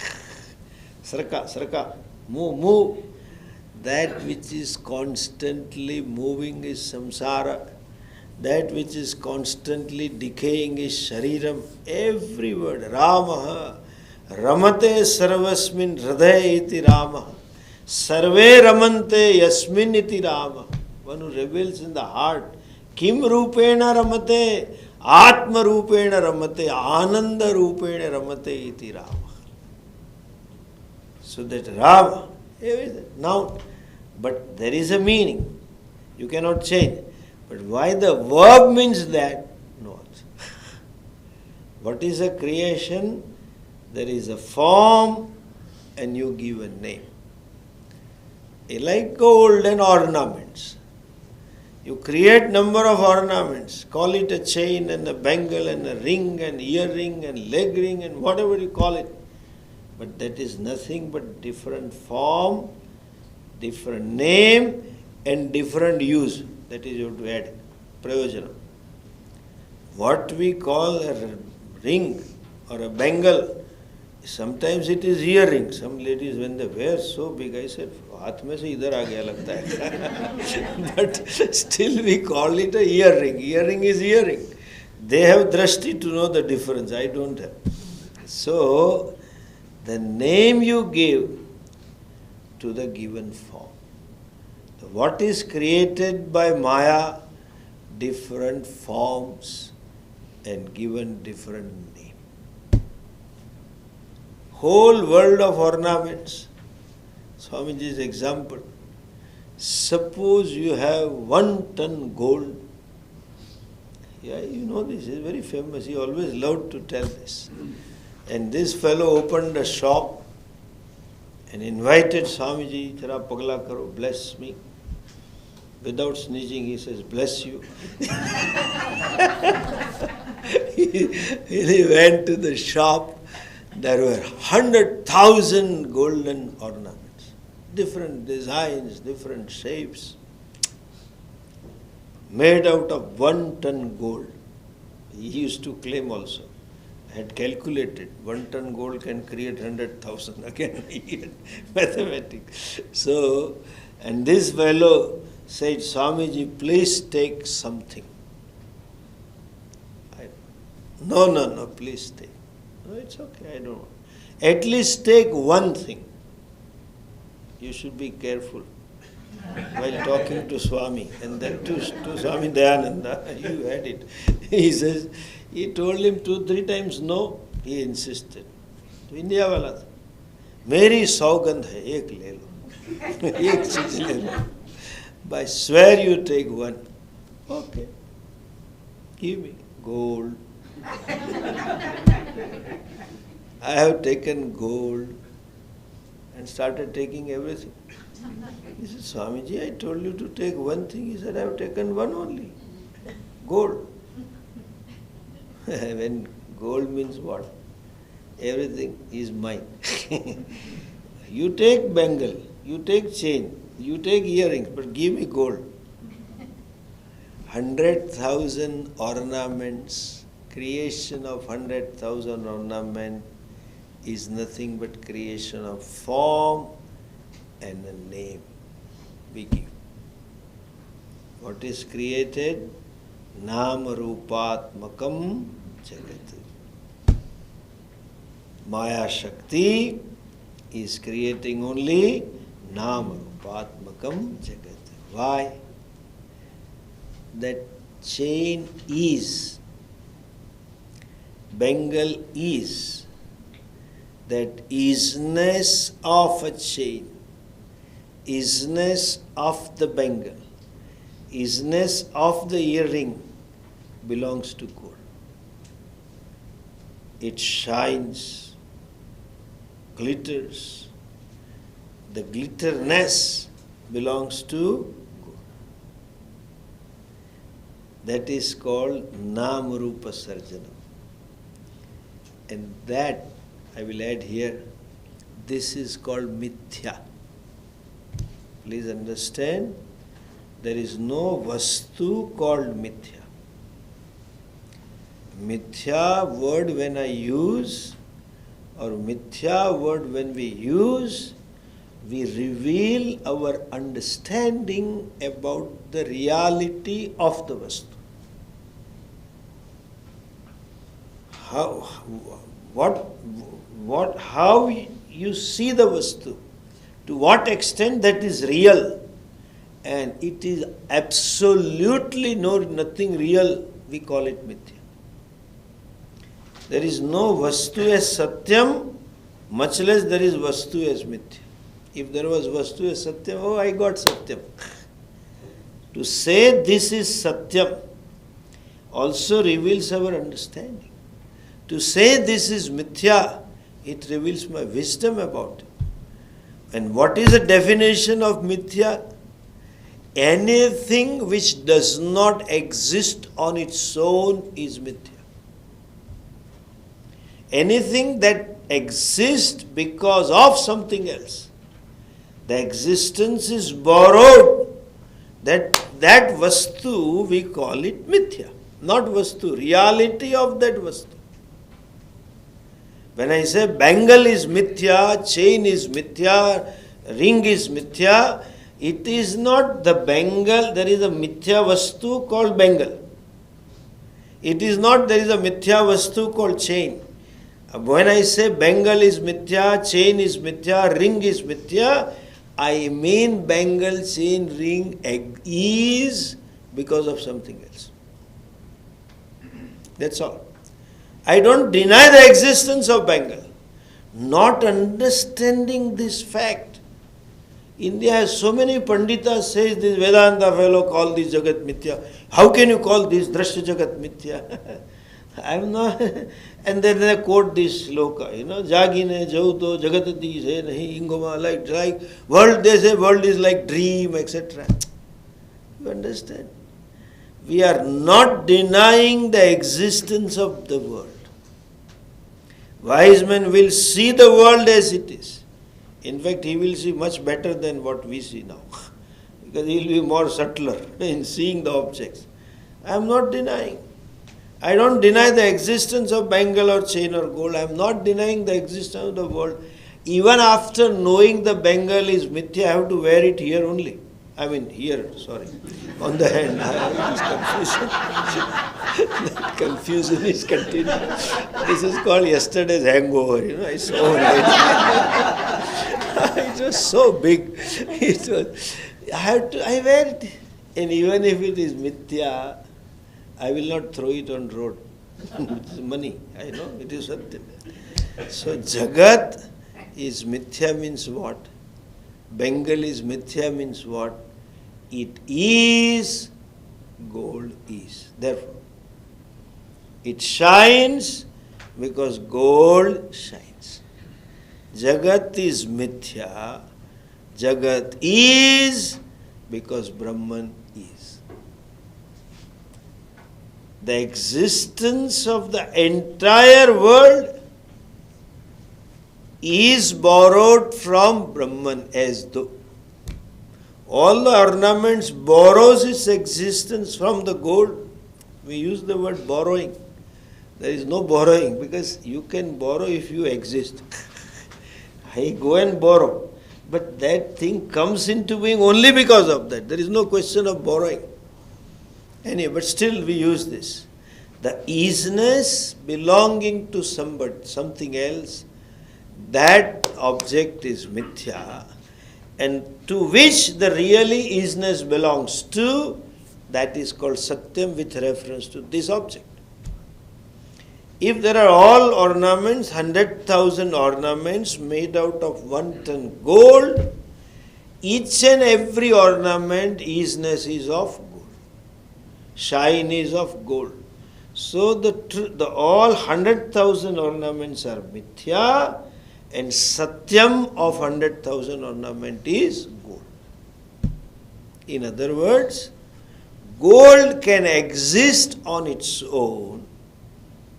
Sarka, sarka. Move, move. That which is constantly moving is samsara. That which is constantly decaying is shariram. Every word. Ramaha. Ramate sarvasmin hridaya iti Ramaha. Sarve ramante yasmin iti Rama. One who revels in the heart. Kim rupena ramate. Atma rupena ramate. Ananda rupena ramate iti Rama. So that Rama, now, but there is a meaning. You cannot change. But why the verb means that? No. What is a creation? There is a form and you give a name. Like gold and ornaments. You create number of ornaments. Call it a chain and a bangle and a ring and earring and leg ring and whatever you call it. But that is nothing but different form, different name and different use. That is you have to add. Prayojana. What we call a ring or a bangle, sometimes it is earring. Some ladies when they wear so big, I said, हाथ में से इधर आ गया लगता है. But still we call it a earring. Earring is earring. They have drashti to know the difference. I don't have. So, the name you give to the given form. What is created by Maya? Different forms and given different name. Whole world of ornaments. Swamiji's example. Suppose you have 1 ton gold. Yeah, you know this is very famous. He always loved to tell this. And this fellow opened a shop and invited Swamiji, Chara pagla karo, bless me. Without sneezing, he says, bless you. He went to the shop. There were 100,000 golden ornaments. Different designs, different shapes. Made out of 1 ton gold. He used to claim also. I had calculated 1 ton gold can create 100,000 again. Mathematics. So, and this fellow said, Swamiji, please take something. No, please take. No, it's okay, I don't want. At least take one thing. You should be careful while talking to Swami, and then to Swami Dayananda, you had it. He says, he told him 2-3 times no, he insisted. तो India वाला था. मेरी सौगंध है, एक ले लो, एक चीज ले लो. I swear you take one. Okay. Give me gold. I have taken gold and started taking everything. He said, Swamiji, I told you to take one thing. He said, I have taken one only. Gold. When gold means what? Everything is mine. You take bangle, you take chain, you take earrings, but give me gold. 100,000 ornaments, creation of 100,000 ornament is nothing but creation of form and a name we give. What is created? Nama Rupatmakam Jagat. Maya Shakti is creating only Nama Rupatmakam Jagat. Why? That chain is, bangle is, that isness of a chain, isness of the bangle, isness of the earring belongs to gold. It shines, glitters. The glitterness belongs to gold. That is called Namarupa Sarjanam. And that, I will add here, this is called Mithya. Please understand, there is no Vastu called Mithya. Mithya word when I use, or Mithya word when we use, we reveal our understanding about the reality of the Vastu. How you see the Vastu, to what extent that is real, and it is absolutely nothing real, we call it Mithya. There is no Vastu as Satyam, much less there is Vastu as Mithya. If there was Vastu as Satyam, oh, I got Satyam. To say this is Satyam also reveals our understanding. To say this is Mithya, it reveals my wisdom about it. And what is the definition of Mithya? Anything which does not exist on its own is Mithya. Anything that exists because of something else. The existence is borrowed. That Vastu, we call it Mithya. Not Vastu, reality of that Vastu. When I say bangle is Mithya, chain is Mithya, ring is Mithya, it is not the bangle, there is a Mithya Vastu called bangle. It is not there is a Mithya Vastu called chain. When I say bangle is Mithya, chain is Mithya, ring is Mithya, I mean bangle, chain, ring is because of something else. That's all. I don't deny the existence of bangle. Not understanding this fact. India has so many Panditas says this Vedanta fellow call this Jagat Mithya. How can you call this Drsya Jagat Mithya? I am not. And then they quote this sloka, Jagine Jauto Jagatati say nahi Ingoma, like world, they say world is like dream, etc. You understand? We are not denying the existence of the world. Wise man will see the world as it is. In fact, he will see much better than what we see now. Because he will be more subtler in seeing the objects. I am not denying. I don't deny the existence of bangle or chain or gold. I am not denying the existence of the world. Even after knowing the bangle is Mithya, I have to wear it here only. I mean here, sorry. On the hand. Confusion is continuing. This is called yesterday's hangover. I saw it. It was so big. I wear it. And even if it is Mithya, I will not throw it on road. It's money. I know it is Satya. So Jagat is Mithya means what? Bengal is Mithya means what? It is, gold is. Therefore, it shines because gold shines. Jagat is Mithya. Jagat is because Brahman is. The existence of the entire world is borrowed from Brahman, as though all the ornaments borrows its existence from the gold. We use the word borrowing. There is no borrowing, because you can borrow if you exist. I go and borrow, but that thing comes into being only because of that. There is no question of borrowing. Anyway, but still we use this. The easiness belonging to something else, that object is Mithya, and to which the really easiness belongs to, that is called Satyam with reference to this object. If there are all ornaments, 100,000 ornaments made out of 1 ton gold, each and every ornament isness is of gold. Shine is of gold. So the all 100,000 ornaments are mithya, and satyam of 100,000 ornament is gold. In other words, gold can exist on its own,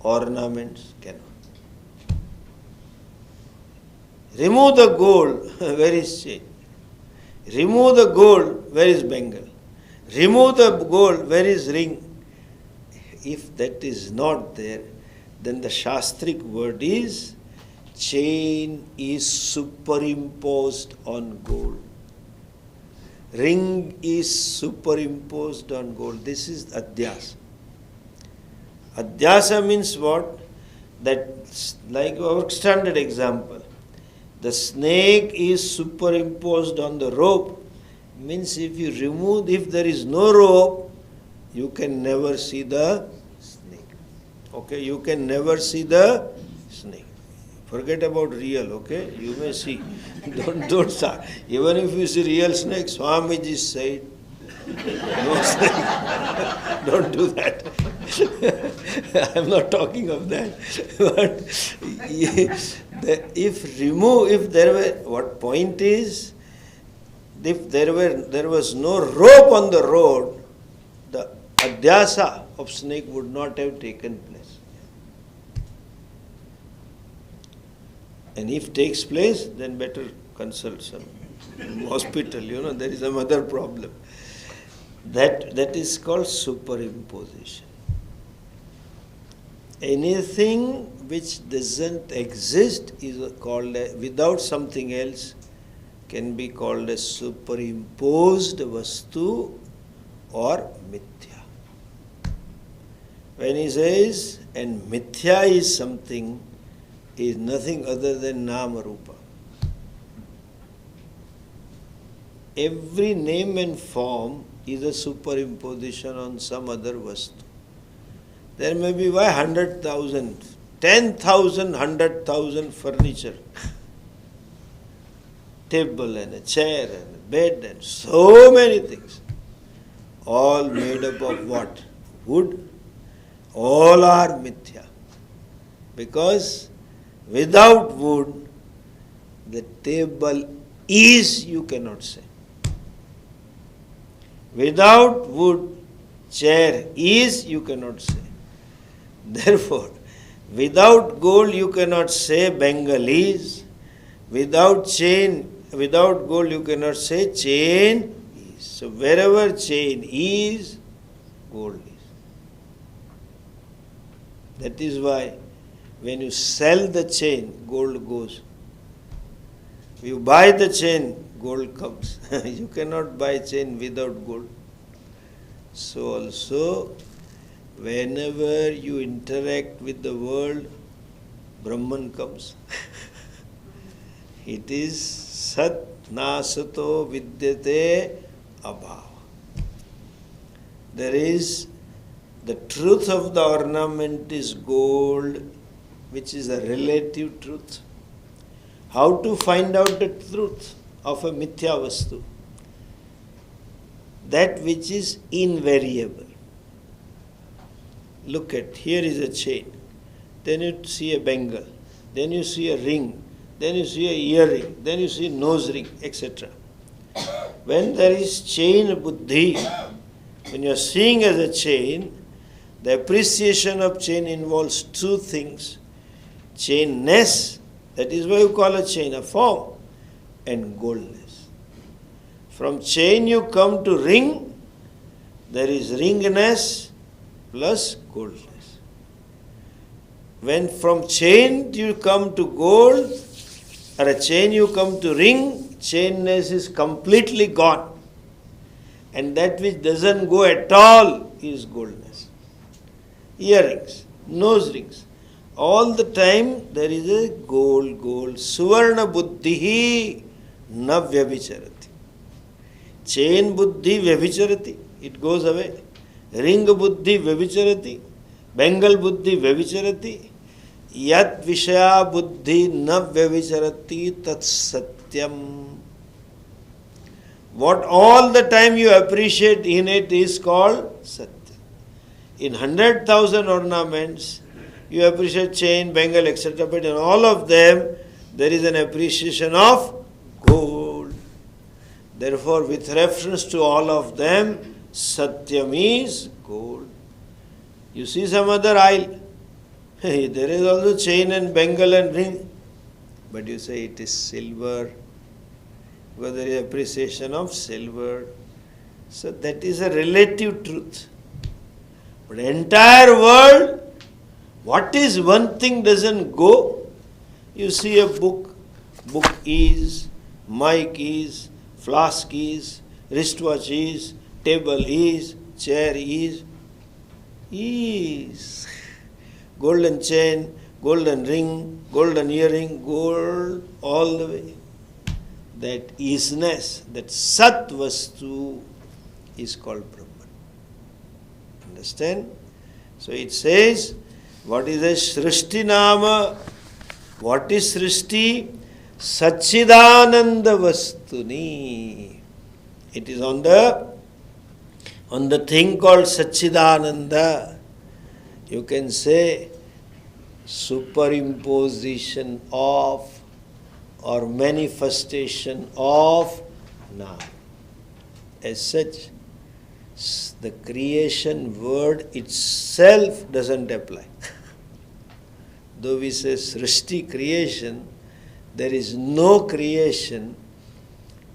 ornaments cannot. Remove the gold, where is chain? Remove the gold, where is bangle? Remove the gold, where is ring? If that is not there, then the Shastric word is chain is superimposed on gold. Ring is superimposed on gold. This is adhyasa. Adhyasa means what? That, like our standard example, the snake is superimposed on the rope. Means if there is no rope, you can never see the snake. Okay, you can never see the snake. Forget about real, okay? You may see. Don't start. Even if you see real snake, Swamiji said, no snake. Don't do that. I'm not talking of that. But what point is, if there was no rope on the road, the adhyasa of snake would not have taken place. And if takes place, then better consult some hospital. There is some other problem. That is called superimposition. Anything which doesn't exist is called without something else can be called a superimposed vastu or mithya. When he says, and mithya is something, is nothing other than nama rupa. Every name and form is a superimposition on some other vastu. There may be 100,000, 10,000, 100,000 furniture. Table and a chair and a bed and so many things. All made up of what? Wood. All are mithya. Because without wood, the table is, you cannot say. Without wood, chair is, you cannot say. Therefore, without gold, you cannot say bangle is. Without gold, you cannot say chain is. So wherever chain is, gold is. That is why when you sell the chain, gold goes. You buy the chain, gold comes. You cannot buy chain without gold. So also, whenever you interact with the world, Brahman comes. It is Sat Nasato Vidyate Abhava. There is the truth of the ornament is gold, which is a relative truth. How to find out the truth of a mithya vastu? That which is invariable. Look at, here is a chain. Then you see a bangle. Then you see a ring. Then you see a earring. Then you see a nose ring, etc. When there is chain buddhi, when you are seeing as a chain, the appreciation of chain involves two things. Chainness, that is why you call a chain a form, and goldness. From chain you come to ring, there is ringness plus goldness. When from chain you come to gold, or a chain you come to ring, chainness is completely gone. And that which doesn't go at all is goldness. Earrings, nose rings. All the time there is a gold. Suvarna buddhihi na vyabhicharati. Chain buddhi vyabhicharati, it goes away. Ring buddhi vyabhicharati, Bengal buddhi vyavicharati. Yat vishaya buddhi na vyavicharati tat satyam. What all the time you appreciate in it is called satya. In 100,000 ornaments, you appreciate chain, bangle, etc. But in all of them, there is an appreciation of gold. Therefore, with reference to all of them, satyam is gold. You see some other aisle, there is also chain and bangle and ring, but you say it is silver, because there is appreciation of silver. So that is a relative truth. But entire world, what is one thing doesn't go? You see a book is, mic is, flask is, wristwatch is, table is, chair is. Golden chain, golden ring, golden earring, gold all the way. That isness, that Sat Vastu is called Brahman. Understand? So it says, what is a Srishti Nama? What is Srishti? Satchidananda Vastuni. It is on the thing called Satchidananda. You can say superimposition of or manifestation of Nam. As such, the creation word itself doesn't apply. Though we say Srishti creation, there is no creation.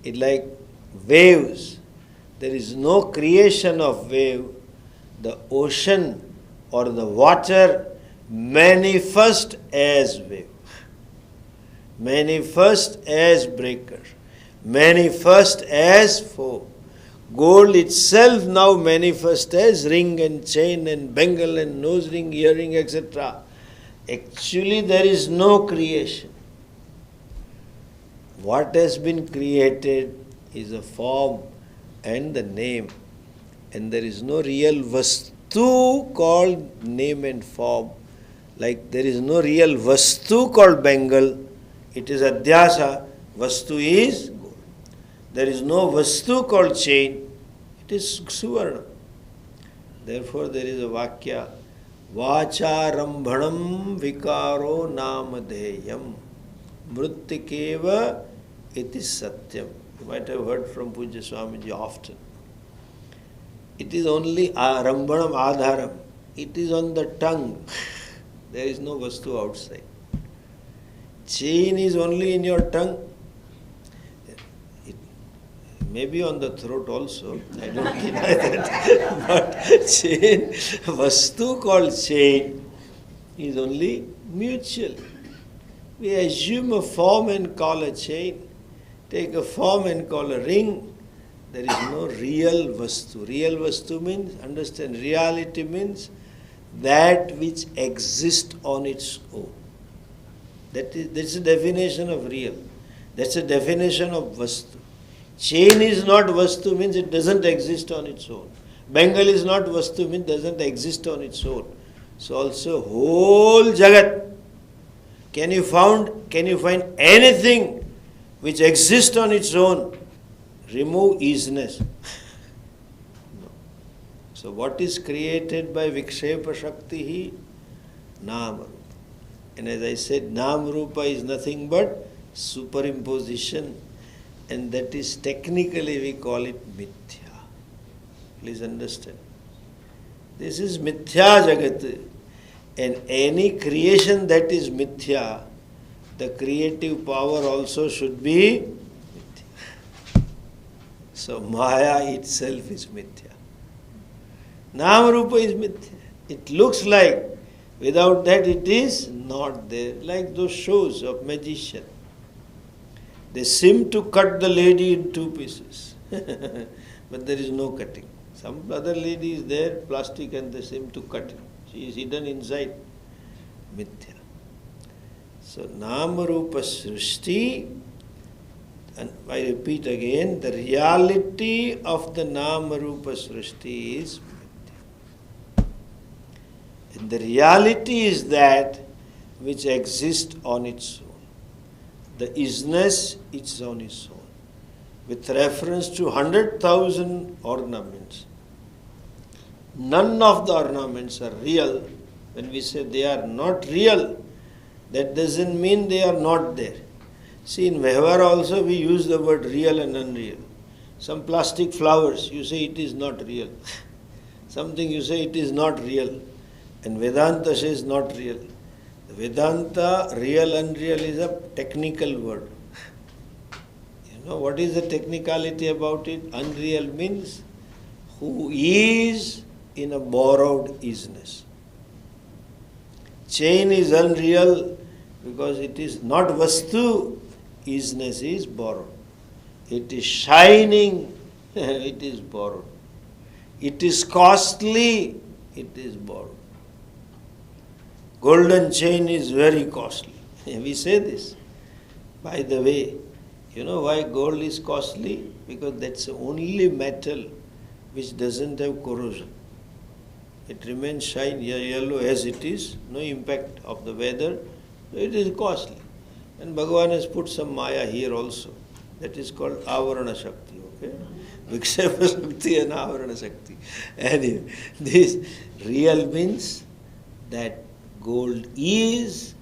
It like waves. There is no creation of wave. The ocean or the water manifest as wave, manifest as breaker, manifest as foam. Gold itself now manifests as ring and chain and bangle and nose ring, earring, etc. Actually, there is no creation. What has been created is a form and the name, and there is no real vastu called name and form. Like there is no real vastu called bangle, it is adhyasa, vastu is gold. There is no vastu called chain, it is suvarna. Therefore there is a vakya, vacharambhanam vikaro namadheyam mrittikeva iti satyam. You might have heard from Pujya Swamiji often. It is only rambhanam adharam. It is on the tongue. There is no vastu outside. Chain is only in your tongue. It may be on the throat also. I don't deny that. But chain, vastu called chain, is only mutual. We assume a form and call a chain. Take a form and call a ring. There is no real vastu. Real vastu means, understand, reality means that which exists on its own. That's the definition of real. That's the definition of vastu. Chain is not vastu means it doesn't exist on its own. Bangle is not vastu means it doesn't exist on its own. So also whole jagat. Can you find anything which exists on its own? Remove isness. No. So what is created by Vikshepa Shakti? Nama. And as I said, Nam Rupa is nothing but superimposition, and that is technically we call it Mithya. Please understand. This is Mithya Jagat, and any creation that is Mithya, the creative power also should be Mithya. So Maya itself is Mithya. Nam Rupa is Mithya. It looks like, without that it is not there. Like those shows of magician. They seem to cut the lady in two pieces. But there is no cutting. Some other lady is there, plastic, and they seem to cut it. She is hidden inside. Mithya. So Nama Rupa Srishti, and I repeat again, the reality of the Nama Rupa Srishti is Mithya. And the reality is that which exists on its own. The isness is on its own. With reference to 100,000 ornaments, none of the ornaments are real. When we say they are not real, that doesn't mean they are not there. See, in Vyavhara also we use the word real and unreal. Some plastic flowers, you say it is not real. Something you say it is not real. And Vedanta says not real. The Vedanta, real, unreal is a technical word. You know what is the technicality about it? Unreal means who is in a borrowed isness. Chain is unreal because it is not vastu, isness is borrowed. It is shining, it is borrowed. It is costly, it is borrowed. Golden chain is very costly. We say this. By the way, you know why gold is costly? Because that's the only metal which doesn't have corrosion. It remains shiny, yellow as it is, no impact of the weather. So it is costly. And Bhagavan has put some Maya here also. That is called Avarana Shakti. Okay? Vikshepa Shakti and Avarana Shakti. Anyway, this real means that gold is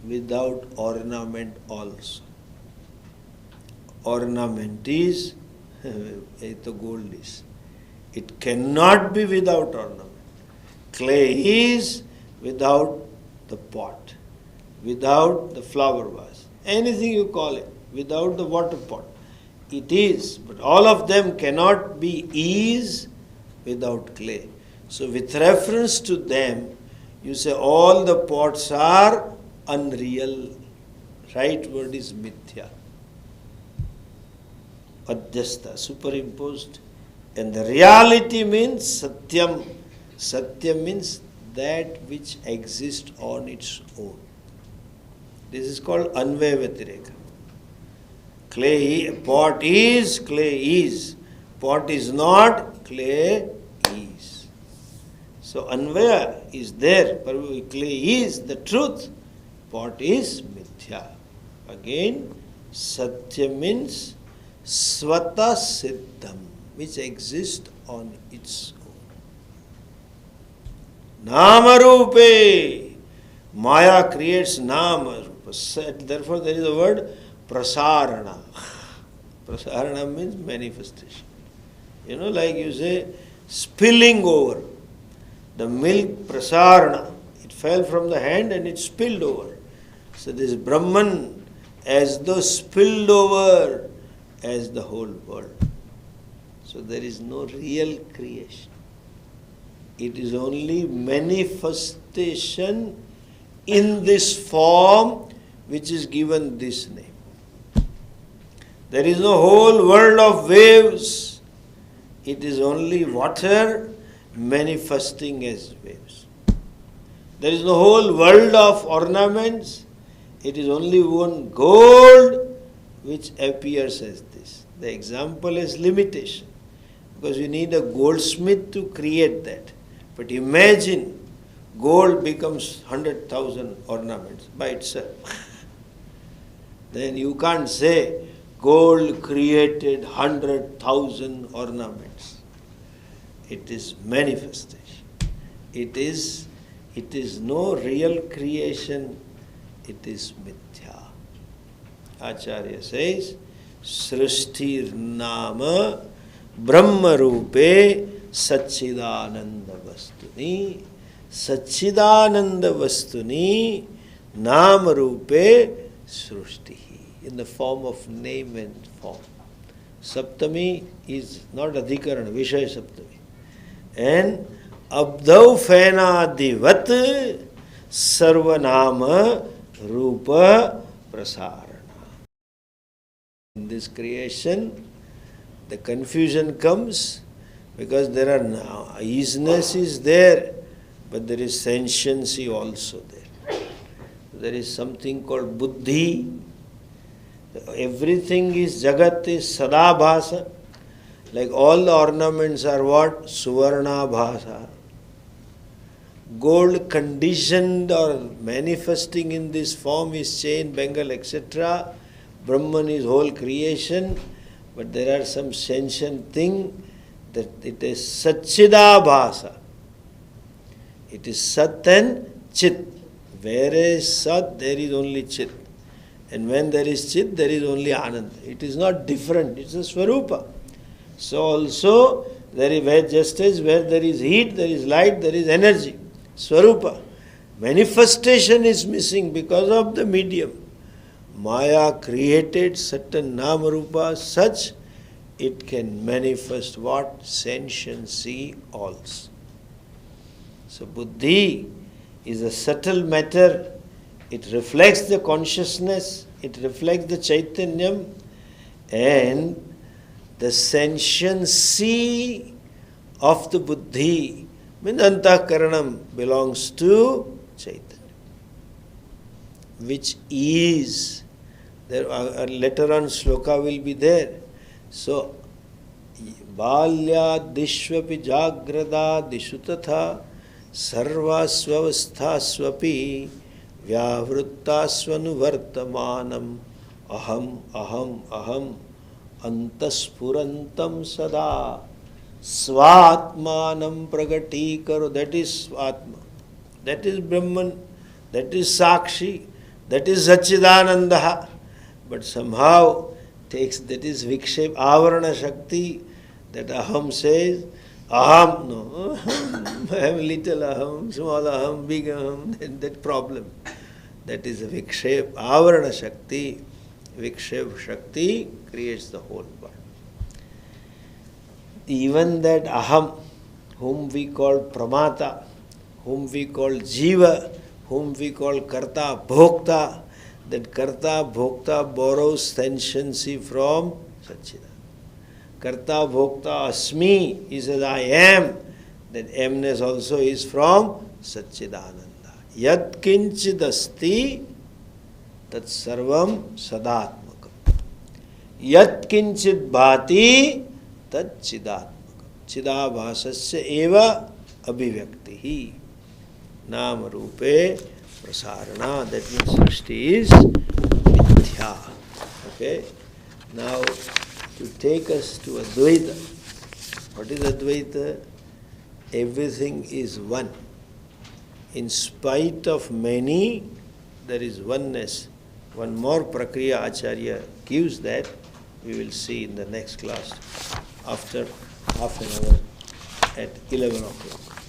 without ornament also. Ornament is, the gold is. It cannot be without ornament. Clay is without the pot, without the flower vase, anything you call it, without the water pot. It is, but all of them cannot be is without clay. So with reference to them, you say all the pots are unreal. Right word is mithya. Adhyasta, superimposed. And the reality means satyam. Satyam means that which exists on its own. This is called anvaya vyatireka. Clay, pot is, clay is. Pot is not, clay is. So anvaya is there, clay is the truth, pot is mithya. Again, satya means svata siddham, which exists on its own. Namarupe. Maya creates nama. Therefore, there is a word prasarana. Prasarana means manifestation. You know, like you say, spilling over. The milk prasarana. It fell from the hand and it spilled over. So this Brahman as though spilled over as the whole world. So there is no real creation. It is only manifestation in this form which is given this name. There is no whole world of waves. It is only water manifesting as waves. There is no whole world of ornaments. It is only one gold which appears as this. The example is limitation, because you need a goldsmith to create that. But imagine gold becomes 100,000 ornaments by itself. Then you can't say gold created 100,000 ornaments. It is manifestation. It is no real creation. It is mithya. Acharya says, Srishtir Nama Brahma Rupe Satchidananda Vastuni. Satchidananda Vastuni Nama Rupe Srushti. In the form of name and form. Saptami is not Adhikarana, Vishaya Saptami. And Abdau Fena Divat Sarvanama Rupa Prasarana. In this creation, the confusion comes because there are isness is there, but there is sentiency also there. There is something called buddhi. Everything is jagat is sadabhasa. Like all the ornaments are what? Suvarna bhasa. gold conditioned or manifesting in this form is chain, bangle, etc. Brahman is whole creation, but there are some sentient thing that it is Satchidabhasa. It is Sat and Chit. Where is Sat, there is only Chit. And when there is Chit, there is only Anand. It is not different, it is a Swarupa. So also, there is, just as where there is heat, there is light, there is energy. Swarupa. Manifestation is missing because of the medium. Maya created certain Namarupa such it can manifest what? Sentiency also. So Buddhi is a subtle matter. It reflects the consciousness, it reflects the Chaitanyam, and the sentiency of the Buddhi, Antahkaranam, belongs to Chaitanya, which is, there later on sloka will be there. So, Balyadishvapi Jagradadishu tatha Sarvasvavasthasvapi Vyavrittasvanuvartamanam Aham Aham Aham Antaspurantam Sada Svatmanam Pragatikaro. That is Svatma. That is Brahman. That is Sakshi. That is Satchidananda. But somehow takes, that is Vikshep, Avarana Shakti, that Aham says, Aham, no, I have little Aham, small Aham, big Aham, that problem. That is a Vikshep, Avarana Shakti. Vikshep Shakti creates the whole world. Even that Aham, whom we call Pramata, whom we call Jiva, whom we call Karta, Bhokta, that Karta, Bhokta borrows sentiency from Satchidananda. Karta, Bhokta, Asmi, he says I am. That amness also is from Satchidananda. Yat kinchid asti tat sarvam sadatmakam. Yat kinchid bhati tat chidatmakam. Chidabhasasya eva abhivyaktihi. Nama rupe prasarana. That means Srishti is mithya. Okay? Now, to take us to Advaita. What is Advaita? Everything is one. In spite of many, there is oneness. One more Prakriya Acharya gives that. We will see in the next class after half an hour at 11 o'clock.